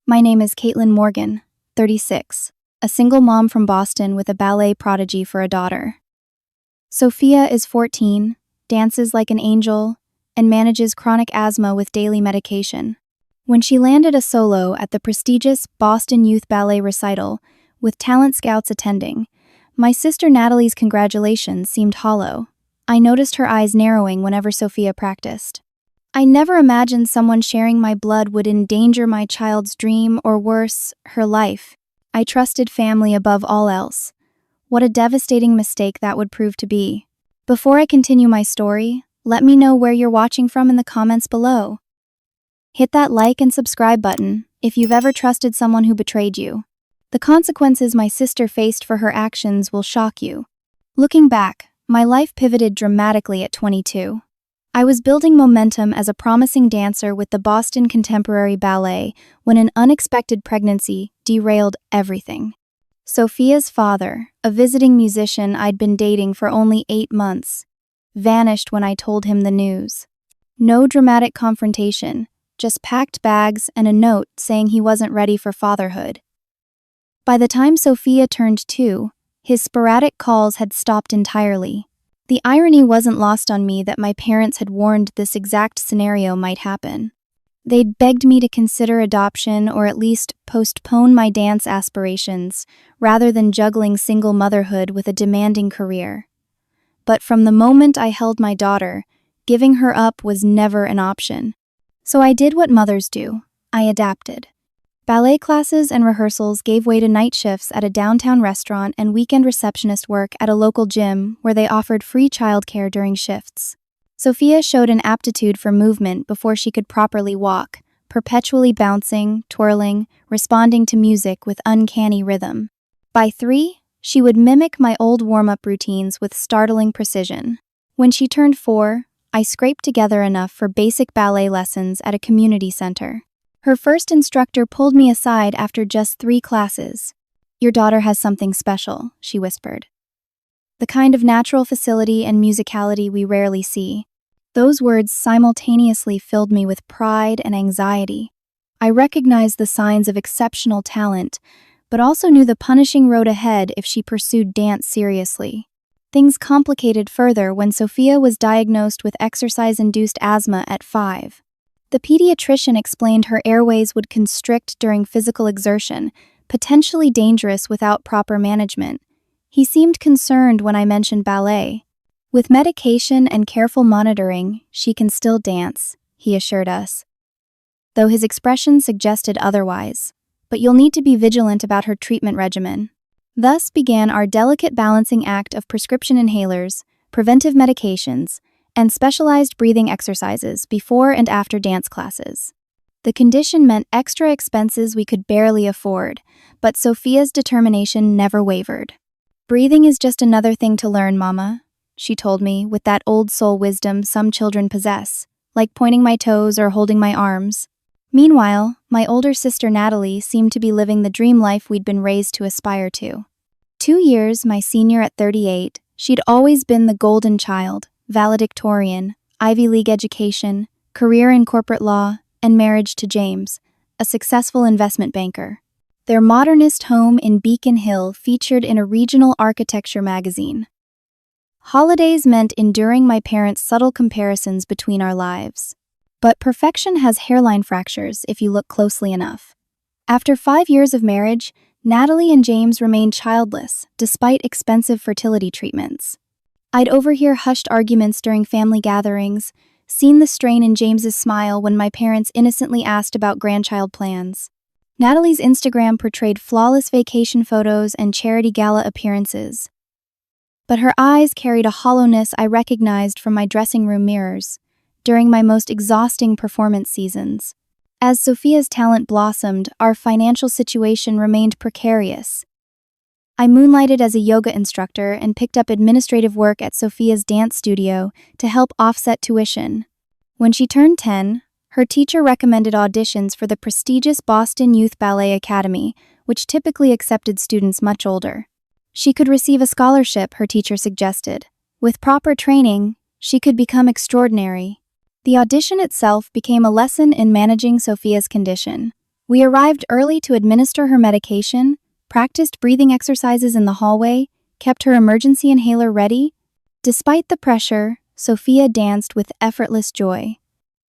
My name is Caitlin Morgan, 36, a single mom from Boston with a ballet prodigy for a daughter. Sophia is 14, dances like an angel, and manages chronic asthma with daily medication. When she landed a solo at the prestigious Boston Youth Ballet Recital, with talent scouts attending, my sister Natalie's congratulations seemed hollow. I noticed her eyes narrowing whenever Sophia practiced. I never imagined someone sharing my blood would endanger my child's dream or worse, her life. I trusted family above all else. What a devastating mistake that would prove to be. Before I continue my story, let me know where you're watching from in the comments below. Hit that like and subscribe button if you've ever trusted someone who betrayed you. The consequences my sister faced for her actions will shock you. Looking back, my life pivoted dramatically at 22. I was building momentum as a promising dancer with the Boston Contemporary Ballet when an unexpected pregnancy derailed everything. Sophia's father, a visiting musician I'd been dating for only 8 months, vanished when I told him the news. No dramatic confrontation, just packed bags and a note saying he wasn't ready for fatherhood. By the time Sophia turned 2, his sporadic calls had stopped entirely. The irony wasn't lost on me that my parents had warned this exact scenario might happen. They'd begged me to consider adoption or at least postpone my dance aspirations, rather than juggling single motherhood with a demanding career. But from the moment I held my daughter, giving her up was never an option. So I did what mothers do. I adapted. Ballet classes and rehearsals gave way to night shifts at a downtown restaurant and weekend receptionist work at a local gym where they offered free childcare during shifts. Sophia showed an aptitude for movement before she could properly walk, perpetually bouncing, twirling, responding to music with uncanny rhythm. By 3, she would mimic my old warm-up routines with startling precision. When she turned 4, I scraped together enough for basic ballet lessons at a community center. Her first instructor pulled me aside after just 3 classes. "Your daughter has something special," she whispered. "The kind of natural facility and musicality we rarely see." Those words simultaneously filled me with pride and anxiety. I recognized the signs of exceptional talent, but also knew the punishing road ahead if she pursued dance seriously. Things complicated further when Sophia was diagnosed with exercise-induced asthma at 5. The pediatrician explained her airways would constrict during physical exertion, potentially dangerous without proper management. He seemed concerned when I mentioned ballet. "With medication and careful monitoring, she can still dance," he assured us, though his expression suggested otherwise. "But you'll need to be vigilant about her treatment regimen." Thus began our delicate balancing act of prescription inhalers, preventive medications, and specialized breathing exercises before and after dance classes. The condition meant extra expenses we could barely afford, but Sophia's determination never wavered. "Breathing is just another thing to learn, Mama," she told me with that old soul wisdom some children possess, like pointing my toes or holding my arms. Meanwhile, my older sister Natalie seemed to be living the dream life we'd been raised to aspire to. 2 years my senior at 38, she'd always been the golden child, valedictorian, Ivy League education, career in corporate law, and marriage to James, a successful investment banker. Their modernist home in Beacon Hill featured in a regional architecture magazine. Holidays meant enduring my parents' subtle comparisons between our lives. But perfection has hairline fractures if you look closely enough. After 5 years of marriage, Natalie and James remained childless, despite expensive fertility treatments. I'd overhear hushed arguments during family gatherings, seen the strain in James's smile when my parents innocently asked about grandchild plans. Natalie's Instagram portrayed flawless vacation photos and charity gala appearances. But her eyes carried a hollowness I recognized from my dressing room mirrors during my most exhausting performance seasons. As Sophia's talent blossomed, our financial situation remained precarious. I moonlighted as a yoga instructor and picked up administrative work at Sophia's dance studio to help offset tuition. When she turned 10, her teacher recommended auditions for the prestigious Boston Youth Ballet Academy, which typically accepted students much older. She could receive a scholarship, her teacher suggested. With proper training, she could become extraordinary. The audition itself became a lesson in managing Sophia's condition. We arrived early to administer her medication, practiced breathing exercises in the hallway, kept her emergency inhaler ready. Despite the pressure, Sophia danced with effortless joy.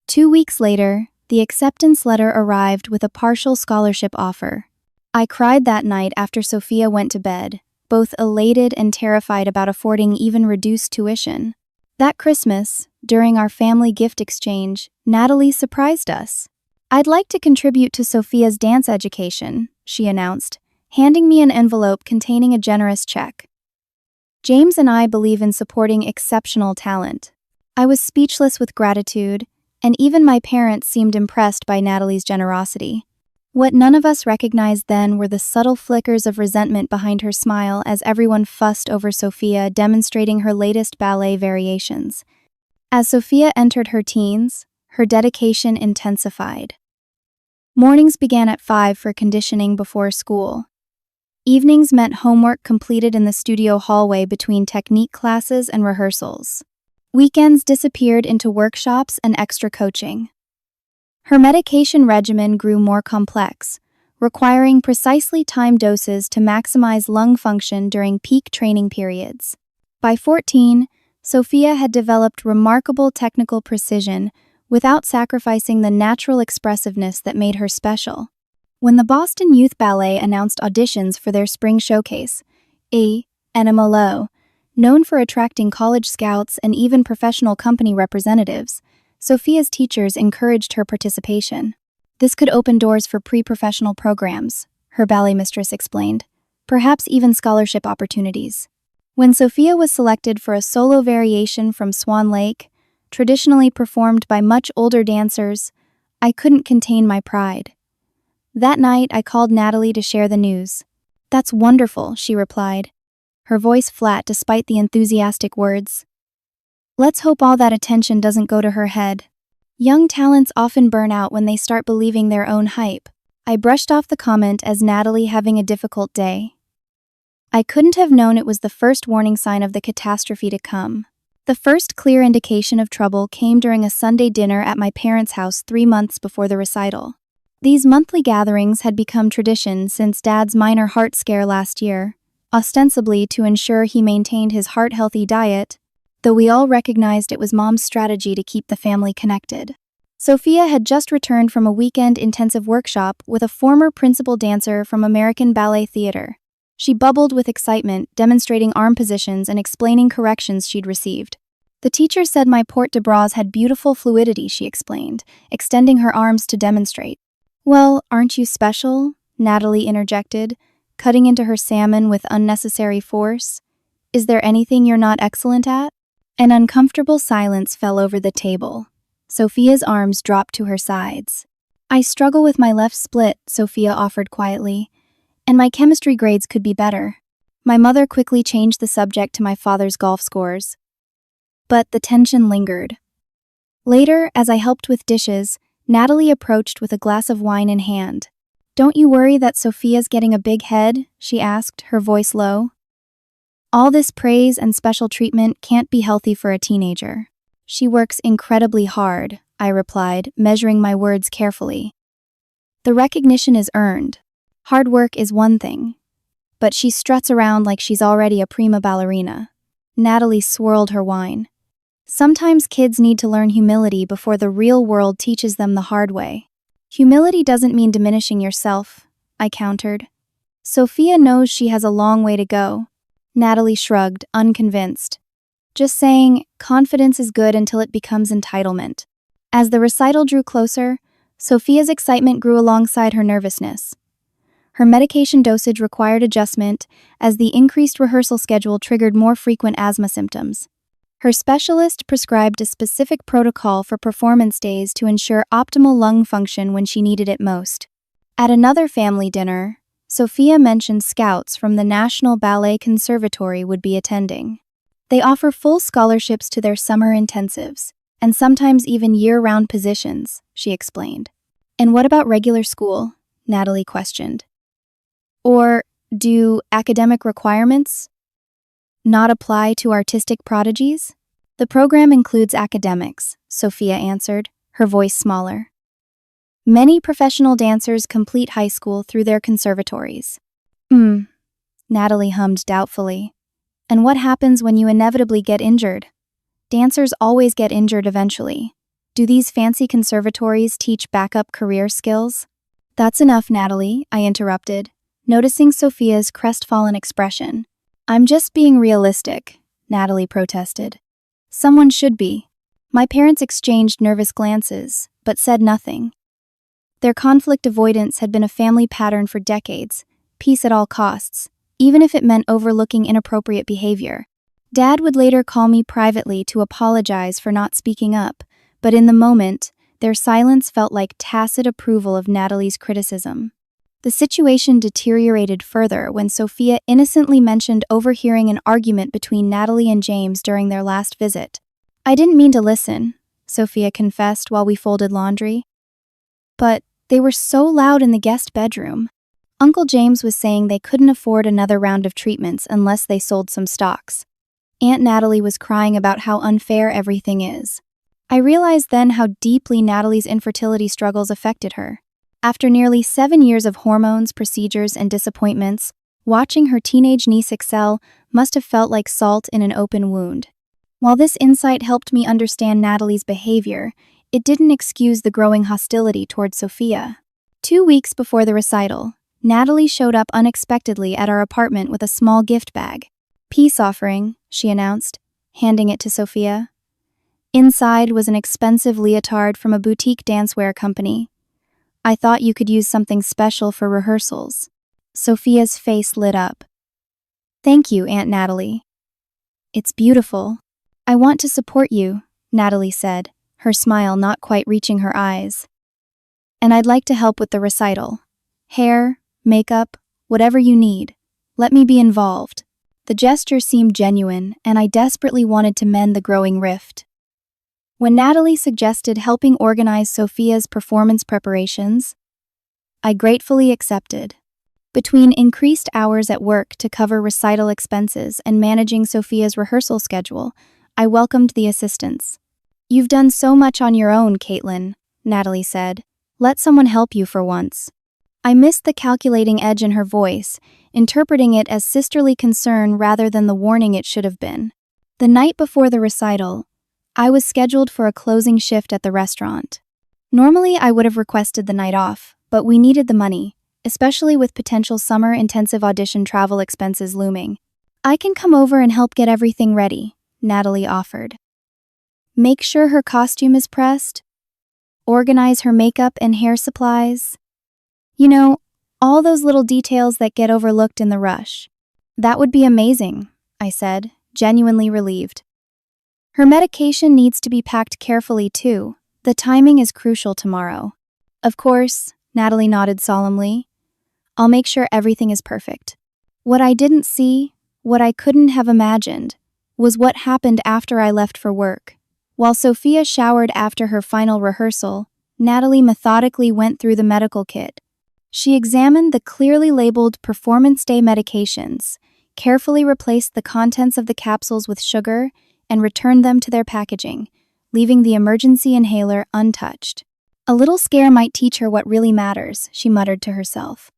2 weeks later, the acceptance letter arrived with a partial scholarship offer. I cried that night after Sophia went to bed, both elated and terrified about affording even reduced tuition. That Christmas, during our family gift exchange, Natalie surprised us. "I'd like to contribute to Sophia's dance education," she announced, handing me an envelope containing a generous check. James and I believe in supporting exceptional talent. I was speechless with gratitude, and even my parents seemed impressed by Natalie's generosity. What none of us recognized then were the subtle flickers of resentment behind her smile as everyone fussed over Sophia demonstrating her latest ballet variations. As Sophia entered her teens, her dedication intensified. Mornings began at 5 for conditioning before school. Evenings meant homework completed in the studio hallway between technique classes and rehearsals. Weekends disappeared into workshops and extra coaching. Her medication regimen grew more complex, requiring precisely timed doses to maximize lung function during peak training periods. By 14, Sophia had developed remarkable technical precision without sacrificing the natural expressiveness that made her special. When the Boston Youth Ballet announced auditions for their spring showcase, NMLO, known for attracting college scouts and even professional company representatives, Sophia's teachers encouraged her participation. This could open doors for pre-professional programs, her ballet mistress explained, perhaps even scholarship opportunities. When Sophia was selected for a solo variation from Swan Lake, traditionally performed by much older dancers, I couldn't contain my pride. That night, I called Natalie to share the news. "That's wonderful," she replied, her voice flat despite the enthusiastic words. "Let's hope all that attention doesn't go to her head. Young talents often burn out when they start believing their own hype." I brushed off the comment as Natalie having a difficult day. I couldn't have known it was the first warning sign of the catastrophe to come. The first clear indication of trouble came during a Sunday dinner at my parents' house 3 months before the recital. These monthly gatherings had become tradition since Dad's minor heart scare last year, ostensibly to ensure he maintained his heart-healthy diet, though we all recognized it was Mom's strategy to keep the family connected. Sophia had just returned from a weekend intensive workshop with a former principal dancer from American Ballet Theater. She bubbled with excitement, demonstrating arm positions and explaining corrections she'd received. "The teacher said my port de bras had beautiful fluidity," she explained, extending her arms to demonstrate. "Well, aren't you special?" Natalie interjected, cutting into her salmon with unnecessary force. "Is there anything you're not excellent at?" An uncomfortable silence fell over the table. Sophia's arms dropped to her sides. "I struggle with my left split," Sophia offered quietly, "and my chemistry grades could be better." My mother quickly changed the subject to my father's golf scores. But the tension lingered. Later, as I helped with dishes, Natalie approached with a glass of wine in hand. "Don't you worry that Sophia's getting a big head?" she asked, her voice low. "All this praise and special treatment can't be healthy for a teenager." "She works incredibly hard," I replied, measuring my words carefully. "The recognition is earned. Hard work is one thing, but she struts around like she's already a prima ballerina." Natalie swirled her wine. "Sometimes kids need to learn humility before the real world teaches them the hard way." "Humility doesn't mean diminishing yourself," I countered. "Sophia knows she has a long way to go." Natalie shrugged, unconvinced. "Just saying, confidence is good until it becomes entitlement." As the recital drew closer, Sophia's excitement grew alongside her nervousness. Her medication dosage required adjustment as the increased rehearsal schedule triggered more frequent asthma symptoms. Her specialist prescribed a specific protocol for performance days to ensure optimal lung function when she needed it most. At another family dinner, Sophia mentioned scouts from the National Ballet Conservatory would be attending. "They offer full scholarships to their summer intensives, and sometimes even year-round positions," she explained. "And what about regular school?" Natalie questioned. "Or do academic requirements not apply to artistic prodigies?" "The program includes academics," Sophia answered, her voice smaller. Many professional dancers complete high school through their conservatories. Natalie hummed doubtfully. And what happens when you inevitably get injured? Dancers always get injured eventually. Do these fancy conservatories teach backup career skills? That's enough, Natalie, I interrupted, noticing Sophia's crestfallen expression. I'm just being realistic, Natalie protested. Someone should be. My parents exchanged nervous glances, but said nothing. Their conflict avoidance had been a family pattern for decades, peace at all costs, even if it meant overlooking inappropriate behavior. Dad would later call me privately to apologize for not speaking up, but in the moment, their silence felt like tacit approval of Natalie's criticism. The situation deteriorated further when Sophia innocently mentioned overhearing an argument between Natalie and James during their last visit. I didn't mean to listen, Sophia confessed while we folded laundry. But they were so loud in the guest bedroom. Uncle James was saying they couldn't afford another round of treatments unless they sold some stocks. Aunt Natalie was crying about how unfair everything is. I realized then how deeply Natalie's infertility struggles affected her. After nearly 7 years of hormones, procedures, and disappointments, watching her teenage niece excel must have felt like salt in an open wound. While this insight helped me understand Natalie's behavior, it didn't excuse the growing hostility toward Sophia. 2 weeks before the recital, Natalie showed up unexpectedly at our apartment with a small gift bag. Peace offering, she announced, handing it to Sophia. Inside was an expensive leotard from a boutique dancewear company. I thought you could use something special for rehearsals. Sophia's face lit up. Thank you, Aunt Natalie. It's beautiful. I want to support you, Natalie said, her smile not quite reaching her eyes. And I'd like to help with the recital. Hair, makeup, whatever you need. Let me be involved. The gesture seemed genuine, and I desperately wanted to mend the growing rift. When Natalie suggested helping organize Sophia's performance preparations, I gratefully accepted. Between increased hours at work to cover recital expenses and managing Sophia's rehearsal schedule, I welcomed the assistance. You've done so much on your own, Caitlin, Natalie said. Let someone help you for once. I missed the calculating edge in her voice, interpreting it as sisterly concern rather than the warning it should have been. The night before the recital, I was scheduled for a closing shift at the restaurant. Normally, I would have requested the night off, but we needed the money, especially with potential summer intensive audition travel expenses looming. I can come over and help get everything ready, Natalie offered. Make sure her costume is pressed. Organize her makeup and hair supplies. You know, all those little details that get overlooked in the rush. That would be amazing, I said, genuinely relieved. Her medication needs to be packed carefully too. The timing is crucial tomorrow. Of course, Natalie nodded solemnly. I'll make sure everything is perfect. What I didn't see, what I couldn't have imagined, was what happened after I left for work. While Sophia showered after her final rehearsal, Natalie methodically went through the medical kit. She examined the clearly labeled performance day medications, carefully replaced the contents of the capsules with sugar, and returned them to their packaging, leaving the emergency inhaler untouched. A little scare might teach her what really matters, she muttered to herself.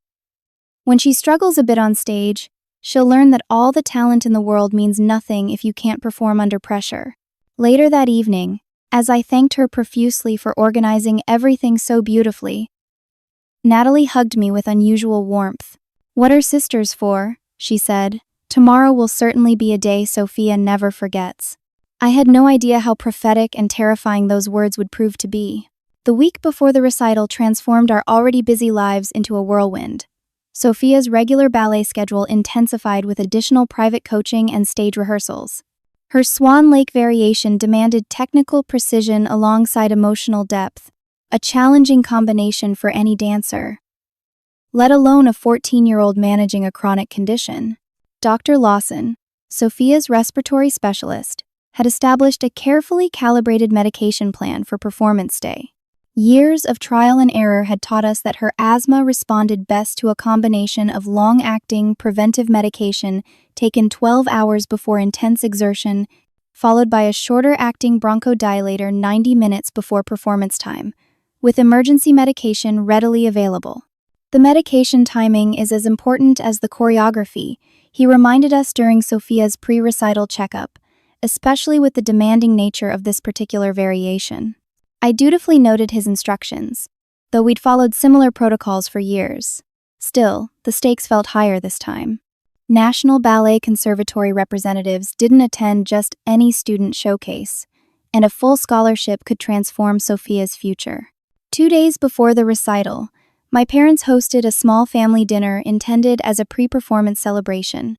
When she struggles a bit on stage, she'll learn that all the talent in the world means nothing if you can't perform under pressure. Later that evening, as I thanked her profusely for organizing everything so beautifully, Natalie hugged me with unusual warmth. What are sisters for? She said. Tomorrow will certainly be a day Sophia never forgets. I had no idea how prophetic and terrifying those words would prove to be. The week before the recital transformed our already busy lives into a whirlwind. Sophia's regular ballet schedule intensified with additional private coaching and stage rehearsals. Her Swan Lake variation demanded technical precision alongside emotional depth, a challenging combination for any dancer, let alone a 14-year-old managing a chronic condition. Dr. Lawson, Sophia's respiratory specialist, had established a carefully calibrated medication plan for performance day. Years of trial and error had taught us that her asthma responded best to a combination of long-acting preventive medication taken 12 hours before intense exertion, followed by a shorter-acting bronchodilator 90 minutes before performance time, with emergency medication readily available. The medication timing is as important as the choreography, he reminded us during Sophia's pre-recital checkup, especially with the demanding nature of this particular variation. I dutifully noted his instructions, though we'd followed similar protocols for years. Still, the stakes felt higher this time. National Ballet Conservatory representatives didn't attend just any student showcase, and a full scholarship could transform Sophia's future. 2 days before the recital, my parents hosted a small family dinner intended as a pre-performance celebration.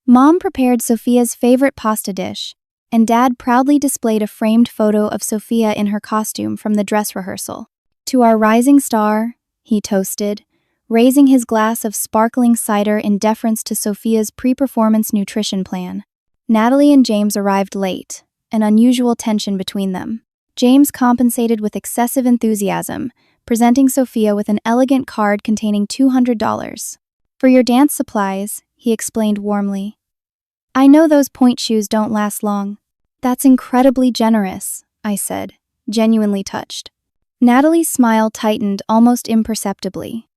Mom prepared Sophia's favorite pasta dish, and Dad proudly displayed a framed photo of Sophia in her costume from the dress rehearsal. "To our rising star," he toasted, raising his glass of sparkling cider in deference to Sophia's pre-performance nutrition plan. Natalie and James arrived late, an unusual tension between them. James compensated with excessive enthusiasm, presenting Sophia with an elegant card containing $200. "For your dance supplies," he explained warmly. "I know those point shoes don't last long." "That's incredibly generous," I said, genuinely touched. Natalie's smile tightened almost imperceptibly.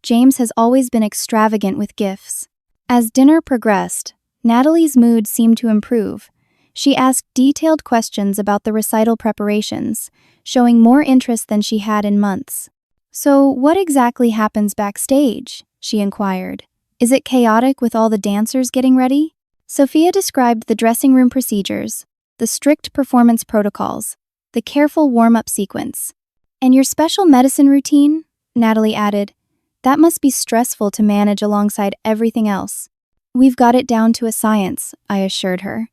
James has always been extravagant with gifts. As dinner progressed, Natalie's mood seemed to improve. She asked detailed questions about the recital preparations, showing more interest than she had in months. "So, what exactly happens backstage?" she inquired. "Is it chaotic with all the dancers getting ready?" Sophia described the dressing room procedures, the strict performance protocols, the careful warm-up sequence. "And your special medicine routine?" Natalie added. "That must be stressful to manage alongside everything else." "We've got it down to a science," I assured her.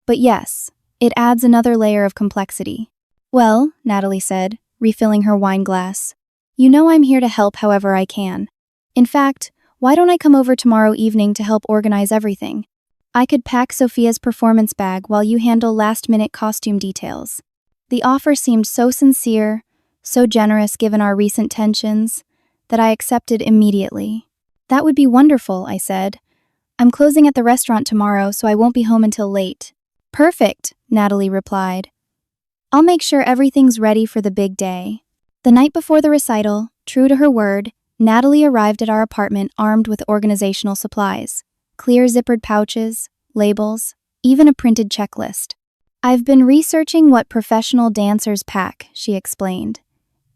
"But yes, it adds another layer of complexity." "Well," Natalie said, refilling her wine glass, "you know I'm here to help however I can. In fact, why don't I come over tomorrow evening to help organize everything? I could pack Sophia's performance bag while you handle last-minute costume details." The offer seemed so sincere, so generous given our recent tensions, that I accepted immediately. "That would be wonderful," I said. "I'm closing at the restaurant tomorrow, so I won't be home until late." "Perfect," Natalie replied. "I'll make sure everything's ready for the big day." The night before the recital, true to her word, Natalie arrived at our apartment armed with organizational supplies. Clear zippered pouches, labels, even a printed checklist. "I've been researching what professional dancers pack," she explained.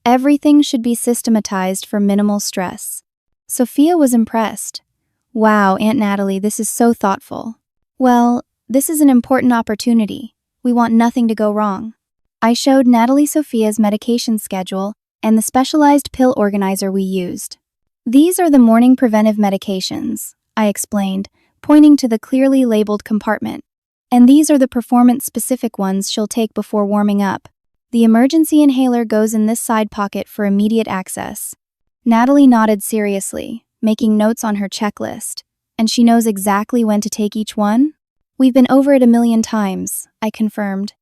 "Everything should be systematized for minimal stress." Sophia was impressed. "Wow, Aunt Natalie, this is so thoughtful." "Well, this is an important opportunity. We want nothing to go wrong." I showed Natalie Sophia's medication schedule and the specialized pill organizer we used. "These are the morning preventive medications," I explained, pointing to the clearly labeled compartment. "And these are the performance-specific ones she'll take before warming up. The emergency inhaler goes in this side pocket for immediate access." Natalie nodded seriously, making notes on her checklist. "And she knows exactly when to take each one?" "We've been over it 1,000,000 times, I confirmed.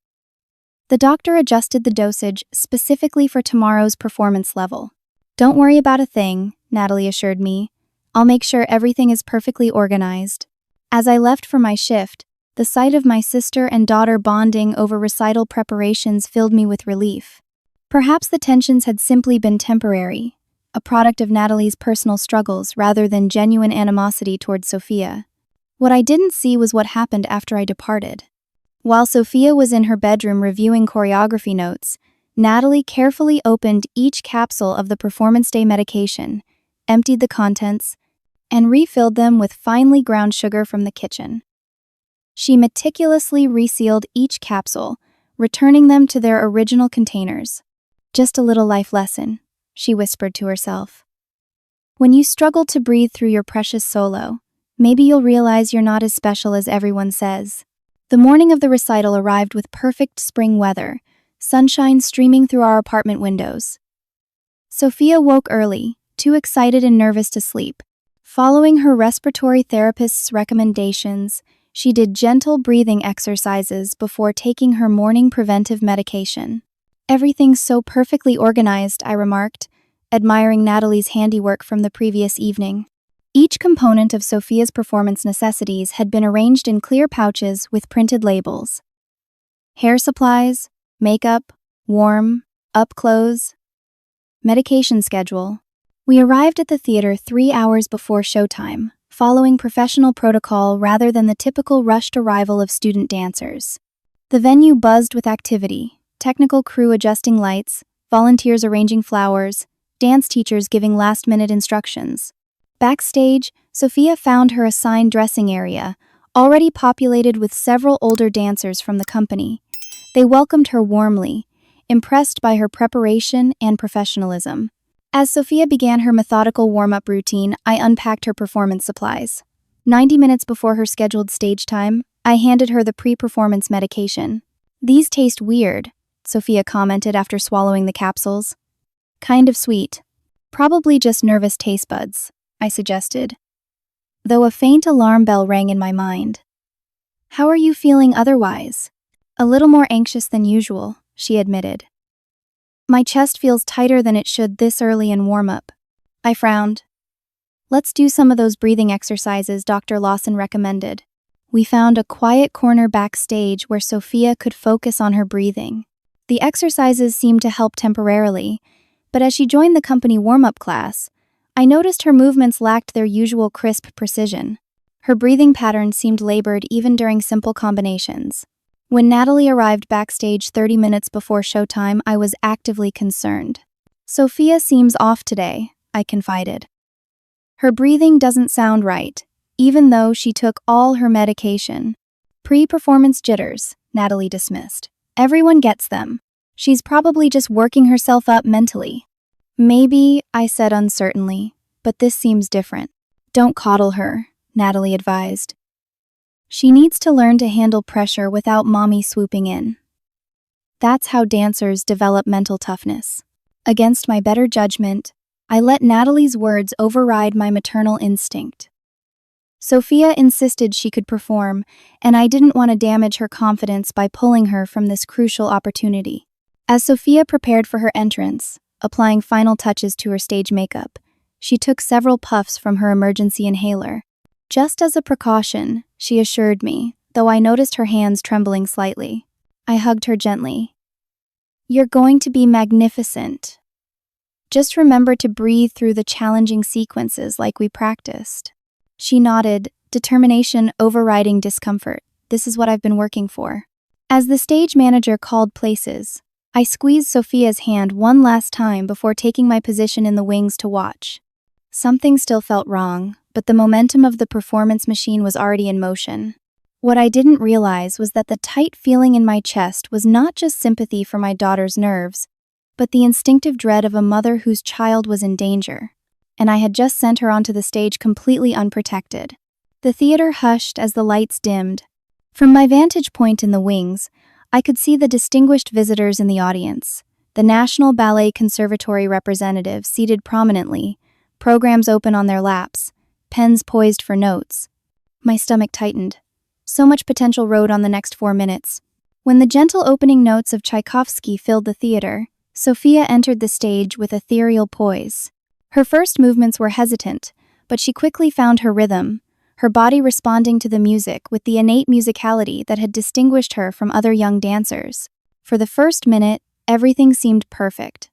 The doctor adjusted the dosage specifically for tomorrow's performance level. "Don't worry about a thing," Natalie assured me. "I'll make sure everything is perfectly organized." As I left for my shift, the sight of my sister and daughter bonding over recital preparations filled me with relief. Perhaps the tensions had simply been temporary, a product of Natalie's personal struggles rather than genuine animosity toward Sophia. What I didn't see was what happened after I departed. While Sophia was in her bedroom reviewing choreography notes, Natalie carefully opened each capsule of the performance day medication, emptied the contents, and refilled them with finely ground sugar from the kitchen. She meticulously resealed each capsule, returning them to their original containers. "Just a little life lesson," she whispered to herself. "When you struggle to breathe through your precious solo, maybe you'll realize you're not as special as everyone says." The morning of the recital arrived with perfect spring weather, sunshine streaming through our apartment windows. Sophia woke early, too excited and nervous to sleep. Following her respiratory therapist's recommendations, she did gentle breathing exercises before taking her morning preventive medication. "Everything's so perfectly organized," I remarked, admiring Natalie's handiwork from the previous evening. Each component of Sophia's performance necessities had been arranged in clear pouches with printed labels. Hair supplies, makeup, warm, up clothes. Medication schedule. We arrived at the theater 3 hours before showtime, following professional protocol rather than the typical rushed arrival of student dancers. The venue buzzed with activity, technical crew adjusting lights, volunteers arranging flowers, dance teachers giving last-minute instructions. Backstage, Sophia found her assigned dressing area, already populated with several older dancers from the company. They welcomed her warmly, impressed by her preparation and professionalism. As Sophia began her methodical warm-up routine, I unpacked her performance supplies. 90 minutes before her scheduled stage time, I handed her the pre-performance medication. "These taste weird," Sophia commented after swallowing the capsules. "Kind of sweet. Probably just nervous taste buds," I suggested, though a faint alarm bell rang in my mind. "How are you feeling otherwise?" "A little more anxious than usual," she admitted. "My chest feels tighter than it should this early in warm-up." I frowned. "Let's do some of those breathing exercises Dr. Lawson recommended." We found a quiet corner backstage where Sophia could focus on her breathing. The exercises seemed to help temporarily, but as she joined the company warm-up class, I noticed her movements lacked their usual crisp precision. Her breathing pattern seemed labored even during simple combinations. When Natalie arrived backstage 30 minutes before showtime, I was actively concerned. "Sophia seems off today," I confided. "Her breathing doesn't sound right, even though she took all her medication." "Pre-performance jitters," Natalie dismissed. "Everyone gets them. She's probably just working herself up mentally." "Maybe," I said uncertainly, "but this seems different." "Don't coddle her," Natalie advised. "She needs to learn to handle pressure without mommy swooping in." That's how dancers develop mental toughness. Against my better judgment, I let Natalie's words override my maternal instinct. Sophia insisted she could perform, and I didn't want to damage her confidence by pulling her from this crucial opportunity. As Sophia prepared for her entrance, applying final touches to her stage makeup, she took several puffs from her emergency inhaler. "Just as a precaution," she assured me, though I noticed her hands trembling slightly. I hugged her gently. "You're going to be magnificent. Just remember to breathe through the challenging sequences like we practiced." She nodded, determination overriding discomfort. "This is what I've been working for." As the stage manager called places, I squeezed Sophia's hand one last time before taking my position in the wings to watch. Something still felt wrong, but the momentum of the performance machine was already in motion. What I didn't realize was that the tight feeling in my chest was not just sympathy for my daughter's nerves, but the instinctive dread of a mother whose child was in danger, and I had just sent her onto the stage completely unprotected. The theater hushed as the lights dimmed. From my vantage point in the wings, I could see the distinguished visitors in the audience, the National Ballet Conservatory representatives seated prominently, programs open on their laps, pens poised for notes. My stomach tightened. So much potential rode on the next 4 minutes. When the gentle opening notes of Tchaikovsky filled the theater, Sophia entered the stage with ethereal poise. Her first movements were hesitant, but she quickly found her rhythm, her body responding to the music with the innate musicality that had distinguished her from other young dancers. For the first minute, everything seemed perfect.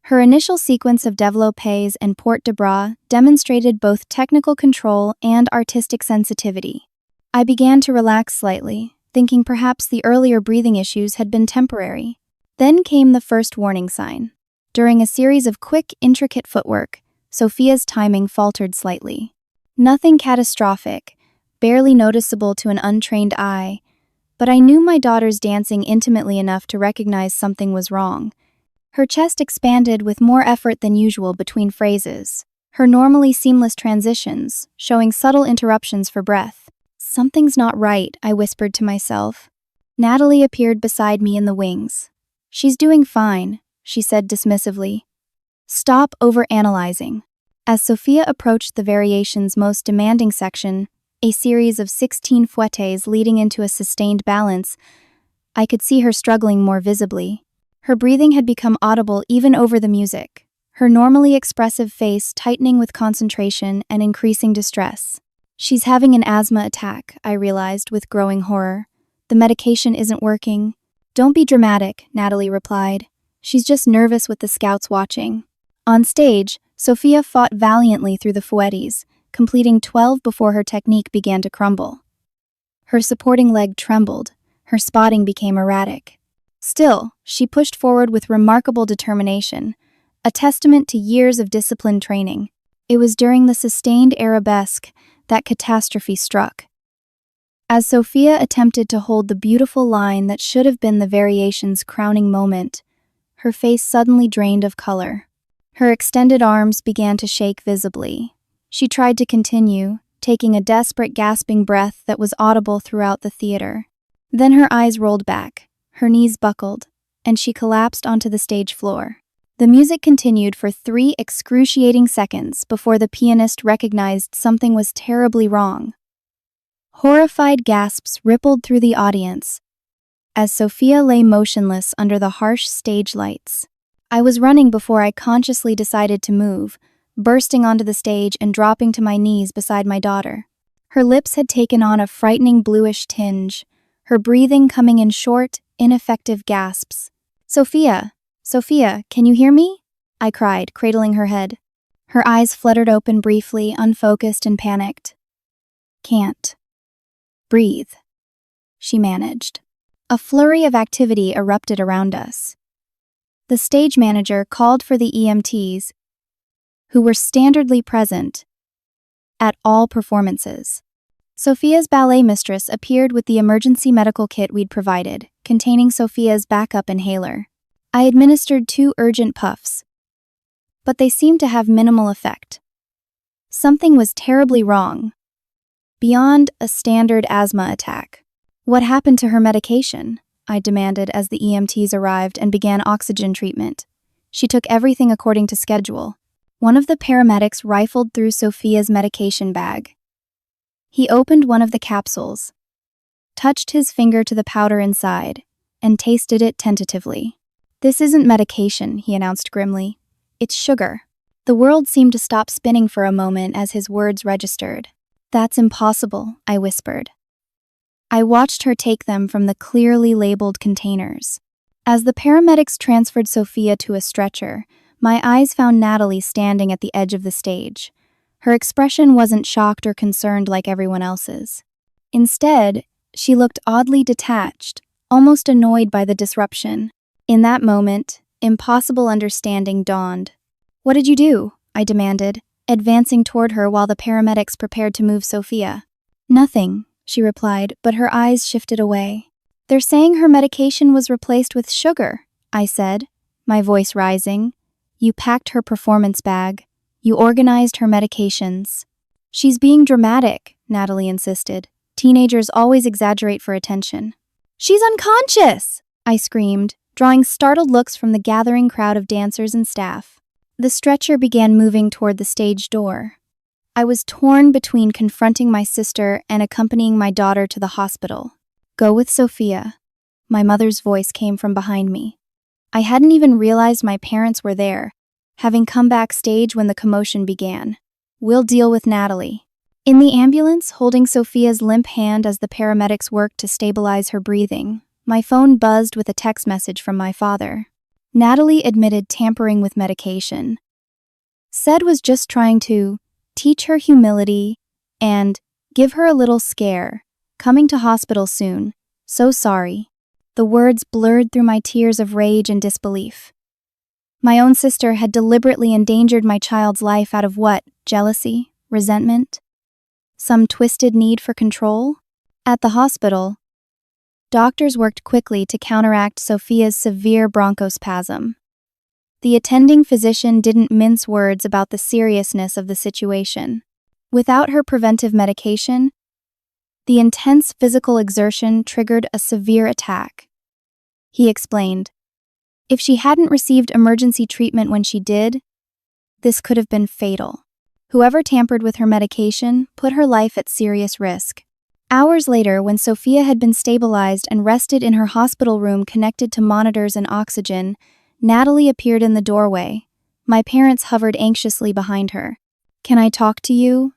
Her initial sequence of développés and porte de bras demonstrated both technical control and artistic sensitivity. I began to relax slightly, thinking perhaps the earlier breathing issues had been temporary. Then came the first warning sign. During a series of quick, intricate footwork, Sophia's timing faltered slightly. Nothing catastrophic, barely noticeable to an untrained eye, but I knew my daughter's dancing intimately enough to recognize something was wrong. Her chest expanded with more effort than usual between phrases, her normally seamless transitions showing subtle interruptions for breath. "Something's not right," I whispered to myself. Natalie appeared beside me in the wings. "She's doing fine," she said dismissively. "Stop overanalyzing." As Sophia approached the variation's most demanding section, a series of 16 fouettes leading into a sustained balance, I could see her struggling more visibly. Her breathing had become audible even over the music, her normally expressive face tightening with concentration and increasing distress. "She's having an asthma attack," I realized with growing horror. "The medication isn't working." "Don't be dramatic," Natalie replied. She's just nervous with the scouts watching." On stage, Sophia fought valiantly through the fouettis, completing 12 before her technique began to crumble. Her supporting leg trembled, her spotting became erratic. Still, she pushed forward with remarkable determination, a testament to years of disciplined training. It was during the sustained arabesque that catastrophe struck. As Sophia attempted to hold the beautiful line that should have been the variation's crowning moment, her face suddenly drained of color. Her extended arms began to shake visibly. She tried to continue, taking a desperate, gasping breath that was audible throughout the theater. Then her eyes rolled back, her knees buckled, and she collapsed onto the stage floor. The music continued for 3 excruciating seconds before the pianist recognized something was terribly wrong. Horrified gasps rippled through the audience as Sophia lay motionless under the harsh stage lights. I was running before I consciously decided to move, bursting onto the stage and dropping to my knees beside my daughter. Her lips had taken on a frightening bluish tinge, her breathing coming in short, ineffective gasps. "Sophia! Sophia, can you hear me?" I cried, cradling her head. Her eyes fluttered open briefly, unfocused and panicked. "Can't breathe," she managed. A flurry of activity erupted around us. The stage manager called for the EMTs, who were standardly present at all performances. Sophia's ballet mistress appeared with the emergency medical kit we'd provided, containing Sophia's backup inhaler. I administered 2 urgent puffs, but they seemed to have minimal effect. Something was terribly wrong, beyond a standard asthma attack. "What happened to her medication?" I demanded as the EMTs arrived and began oxygen treatment. She took everything according to schedule. One of the paramedics rifled through Sophia's medication bag. He opened one of the capsules, touched his finger to the powder inside, and tasted it tentatively. "This isn't medication," he announced grimly. "It's sugar." The world seemed to stop spinning for a moment as his words registered. "That's impossible," I whispered. I watched her take them from the clearly labeled containers. As the paramedics transferred Sophia to a stretcher, my eyes found Natalie standing at the edge of the stage. Her expression wasn't shocked or concerned like everyone else's. Instead, she looked oddly detached, almost annoyed by the disruption. In that moment, impossible understanding dawned. "What did you do?" I demanded, advancing toward her while the paramedics prepared to move Sophia. "Nothing," she replied, but her eyes shifted away. "They're saying her medication was replaced with sugar," I said, my voice rising. "You packed her performance bag. You organized her medications." "She's being dramatic," Natalie insisted. "Teenagers always exaggerate for attention." "She's unconscious!" I screamed, drawing startled looks from the gathering crowd of dancers and staff. The stretcher began moving toward the stage door. I was torn between confronting my sister and accompanying my daughter to the hospital. "Go with Sophia." My mother's voice came from behind me. I hadn't even realized my parents were there, having come backstage when the commotion began. "We'll deal with Natalie." In the ambulance, holding Sophia's limp hand as the paramedics worked to stabilize her breathing, my phone buzzed with a text message from my father. Natalie admitted tampering with medication. Said was just trying to teach her humility and give her a little scare. Coming to hospital soon. So sorry. The words blurred through my tears of rage and disbelief. My own sister had deliberately endangered my child's life out of what? Jealousy? Resentment? Some twisted need for control? At the hospital, doctors worked quickly to counteract Sophia's severe bronchospasm. The attending physician didn't mince words about the seriousness of the situation. Without her preventive medication, the intense physical exertion triggered a severe attack. He explained, if she hadn't received emergency treatment when she did, this could have been fatal. Whoever tampered with her medication put her life at serious risk. Hours later, when Sophia had been stabilized and rested in her hospital room connected to monitors and oxygen, Natalie appeared in the doorway. My parents hovered anxiously behind her. "Can I talk to you?"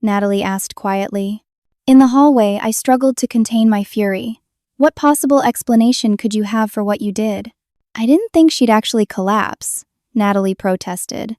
Natalie asked quietly. In the hallway, I struggled to contain my fury. What possible explanation could you have for what you did? I didn't think she'd actually collapse, Natalie protested.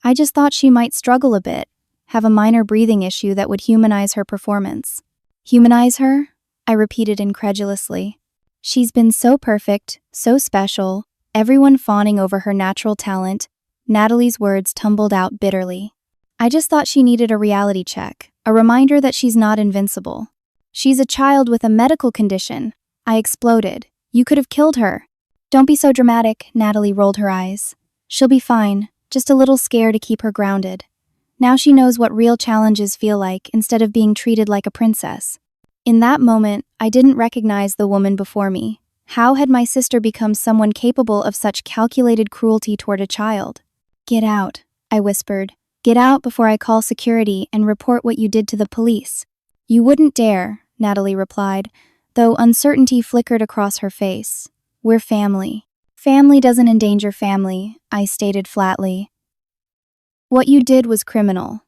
I just thought she might struggle a bit, have a minor breathing issue that would humanize her performance. Humanize her? I repeated incredulously. She's been so perfect, so special, everyone fawning over her natural talent. Natalie's words tumbled out bitterly. I just thought she needed a reality check, a reminder that she's not invincible. She's a child with a medical condition. I exploded. You could have killed her. Don't be so dramatic, Natalie rolled her eyes. She'll be fine, just a little scared to keep her grounded. Now she knows what real challenges feel like instead of being treated like a princess. In that moment, I didn't recognize the woman before me. How had my sister become someone capable of such calculated cruelty toward a child? Get out, I whispered. Get out before I call security and report what you did to the police. You wouldn't dare, Natalie replied, though uncertainty flickered across her face. We're family. Family doesn't endanger family, I stated flatly. What you did was criminal.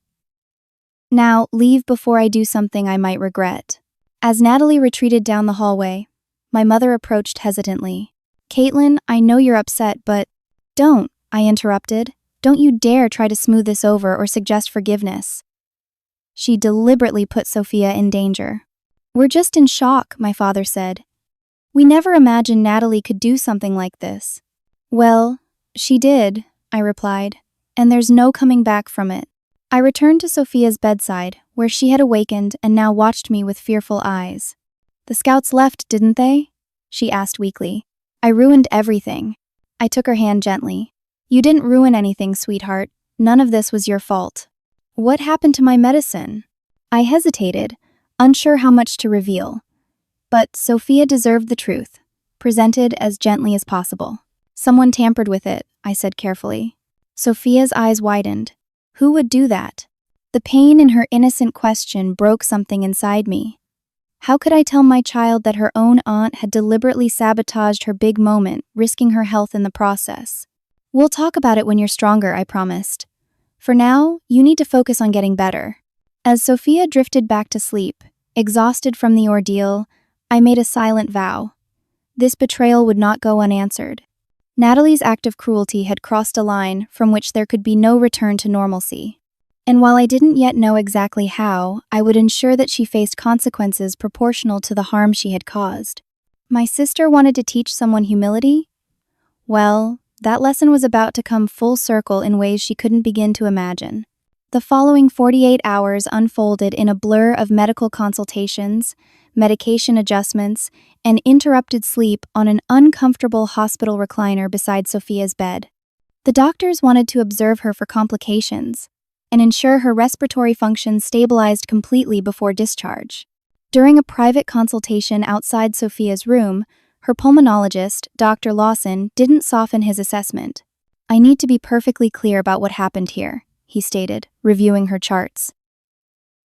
Now, leave before I do something I might regret. As Natalie retreated down the hallway, my mother approached hesitantly. Caitlin, I know you're upset, but… Don't, I interrupted. Don't you dare try to smooth this over or suggest forgiveness. She deliberately put Sophia in danger. We're just in shock, my father said. We never imagined Natalie could do something like this. Well, she did, I replied, and there's no coming back from it. I returned to Sophia's bedside, where she had awakened and now watched me with fearful eyes. The scouts left, didn't they? She asked weakly. I ruined everything. I took her hand gently. You didn't ruin anything, sweetheart. None of this was your fault. What happened to my medicine? I hesitated, unsure how much to reveal. But Sophia deserved the truth, presented as gently as possible. Someone tampered with it, I said carefully. Sophia's eyes widened. Who would do that? The pain in her innocent question broke something inside me. How could I tell my child that her own aunt had deliberately sabotaged her big moment, risking her health in the process? We'll talk about it when you're stronger, I promised. For now, you need to focus on getting better. As Sophia drifted back to sleep, exhausted from the ordeal, I made a silent vow. This betrayal would not go unanswered. Natalie's act of cruelty had crossed a line from which there could be no return to normalcy. And while I didn't yet know exactly how, I would ensure that she faced consequences proportional to the harm she had caused. My sister wanted to teach someone humility? Well, that lesson was about to come full circle in ways she couldn't begin to imagine. The following 48 hours unfolded in a blur of medical consultations, medication adjustments, and interrupted sleep on an uncomfortable hospital recliner beside Sophia's bed. The doctors wanted to observe her for complications and ensure her respiratory function stabilized completely before discharge. During a private consultation outside Sophia's room, her pulmonologist, Dr. Lawson, didn't soften his assessment. I need to be perfectly clear about what happened here, he stated, reviewing her charts.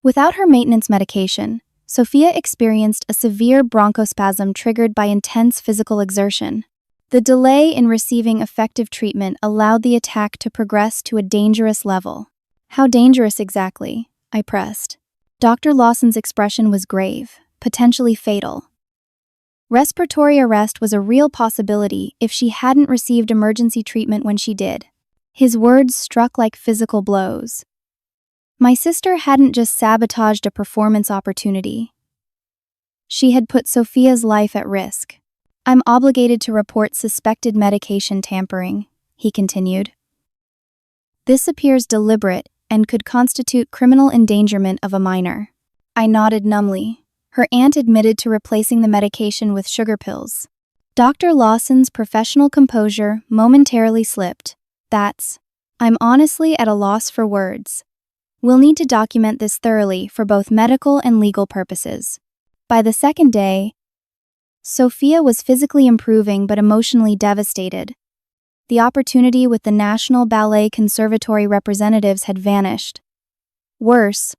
Without her maintenance medication, Sophia experienced a severe bronchospasm triggered by intense physical exertion. The delay in receiving effective treatment allowed the attack to progress to a dangerous level. How dangerous exactly? I pressed. Dr. Lawson's expression was grave, potentially fatal. Respiratory arrest was a real possibility if she hadn't received emergency treatment when she did. His words struck like physical blows. My sister hadn't just sabotaged a performance opportunity. She had put Sophia's life at risk. I'm obligated to report suspected medication tampering, he continued. This appears deliberate and could constitute criminal endangerment of a minor. I nodded numbly. Her aunt admitted to replacing the medication with sugar pills. Dr. Lawson's professional composure momentarily slipped. I'm honestly at a loss for words. We'll need to document this thoroughly for both medical and legal purposes. By the second day, Sophia was physically improving but emotionally devastated. The opportunity with the National Ballet Conservatory representatives had vanished. Worse,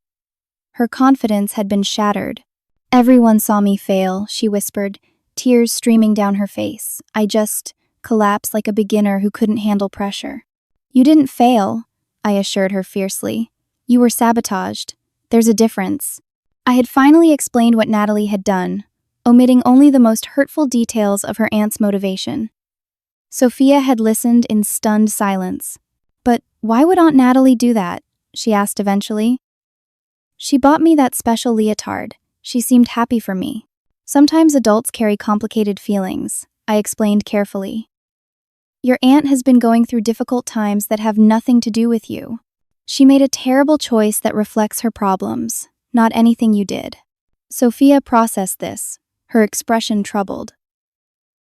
her confidence had been shattered. Everyone saw me fail, she whispered, tears streaming down her face. I just collapsed like a beginner who couldn't handle pressure. You didn't fail, I assured her fiercely. You were sabotaged. There's a difference. I had finally explained what Natalie had done, omitting only the most hurtful details of her aunt's motivation. Sophia had listened in stunned silence. But why would Aunt Natalie do that? She asked eventually. She bought me that special leotard. She seemed happy for me. Sometimes adults carry complicated feelings, I explained carefully. Your aunt has been going through difficult times that have nothing to do with you. She made a terrible choice that reflects her problems, not anything you did. Sophia processed this, her expression troubled.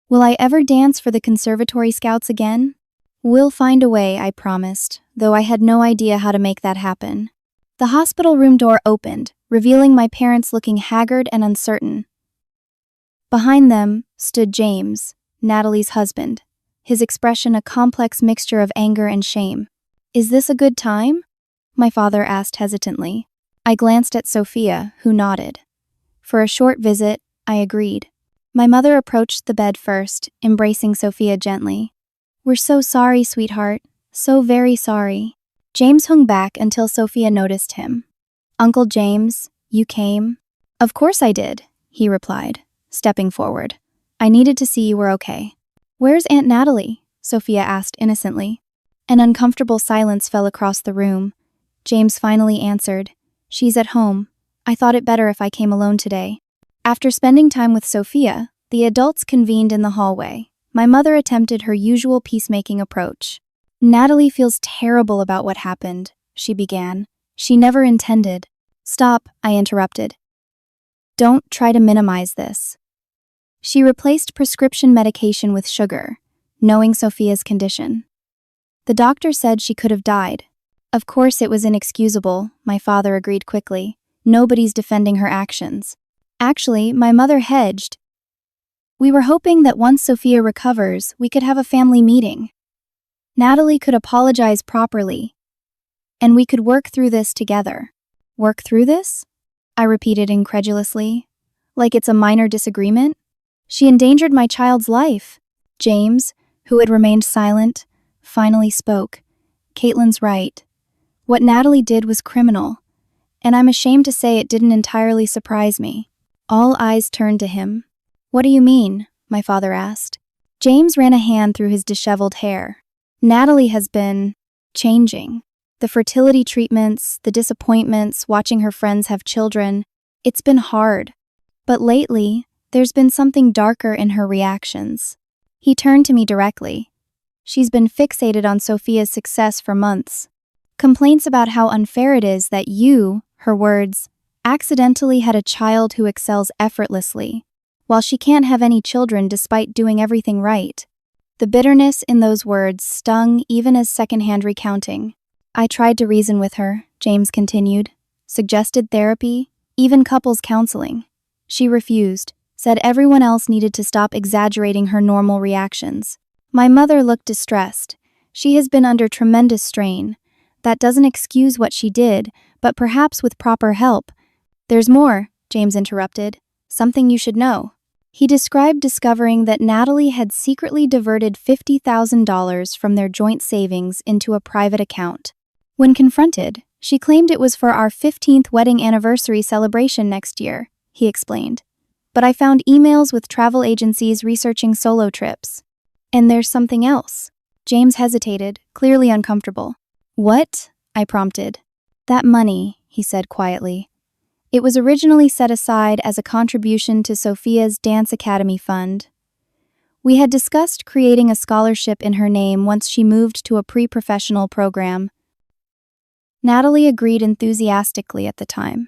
Will I ever dance for the Conservatory Scouts again? We'll find a way, I promised, though I had no idea how to make that happen. The hospital room door opened, revealing my parents looking haggard and uncertain. Behind them stood James, Natalie's husband, his expression a complex mixture of anger and shame. Is this a good time? My father asked hesitantly. I glanced at Sophia, who nodded. For a short visit, I agreed. My mother approached the bed first, embracing Sophia gently. We're so sorry, sweetheart. So very sorry. James hung back until Sophia noticed him. Uncle James, you came? Of course I did, he replied, stepping forward. I needed to see you were okay. Where's Aunt Natalie? Sophia asked innocently. An uncomfortable silence fell across the room. James finally answered. She's at home. I thought it better if I came alone today. After spending time with Sophia, the adults convened in the hallway. My mother attempted her usual peacemaking approach. Natalie feels terrible about what happened, she began. She never intended. Stop, I interrupted. Don't try to minimize this. She replaced prescription medication with sugar, knowing Sophia's condition. The doctor said she could have died. Of course it was inexcusable, my father agreed quickly. Nobody's defending her actions. Actually, my mother hedged. We were hoping that once Sophia recovers, we could have a family meeting. Natalie could apologize properly, and we could work through this together. Work through this? I repeated incredulously. Like it's a minor disagreement? She endangered my child's life. James, who had remained silent, finally spoke. Caitlin's right. What Natalie did was criminal, and I'm ashamed to say it didn't entirely surprise me. All eyes turned to him. What do you mean? My father asked. James ran a hand through his disheveled hair. Natalie has been changing. The fertility treatments, the disappointments, watching her friends have children. It's been hard. But lately, there's been something darker in her reactions. He turned to me directly. She's been fixated on Sophia's success for months. Complaints about how unfair it is that you, her words, accidentally had a child who excels effortlessly, while she can't have any children despite doing everything right. The bitterness in those words stung even as secondhand recounting. I tried to reason with her, James continued, suggested therapy, even couples counseling. She refused, said everyone else needed to stop exaggerating her normal reactions. My mother looked distressed. She has been under tremendous strain. That doesn't excuse what she did, but perhaps with proper help. There's more, James interrupted. Something you should know. He described discovering that Natalie had secretly diverted $50,000 from their joint savings into a private account. When confronted, she claimed it was for our 15th wedding anniversary celebration next year, he explained. But I found emails with travel agencies researching solo trips. And there's something else. James hesitated, clearly uncomfortable. What? I prompted. That money, he said quietly. It was originally set aside as a contribution to Sophia's Dance Academy fund. We had discussed creating a scholarship in her name once she moved to a pre-professional program. Natalie agreed enthusiastically at the time.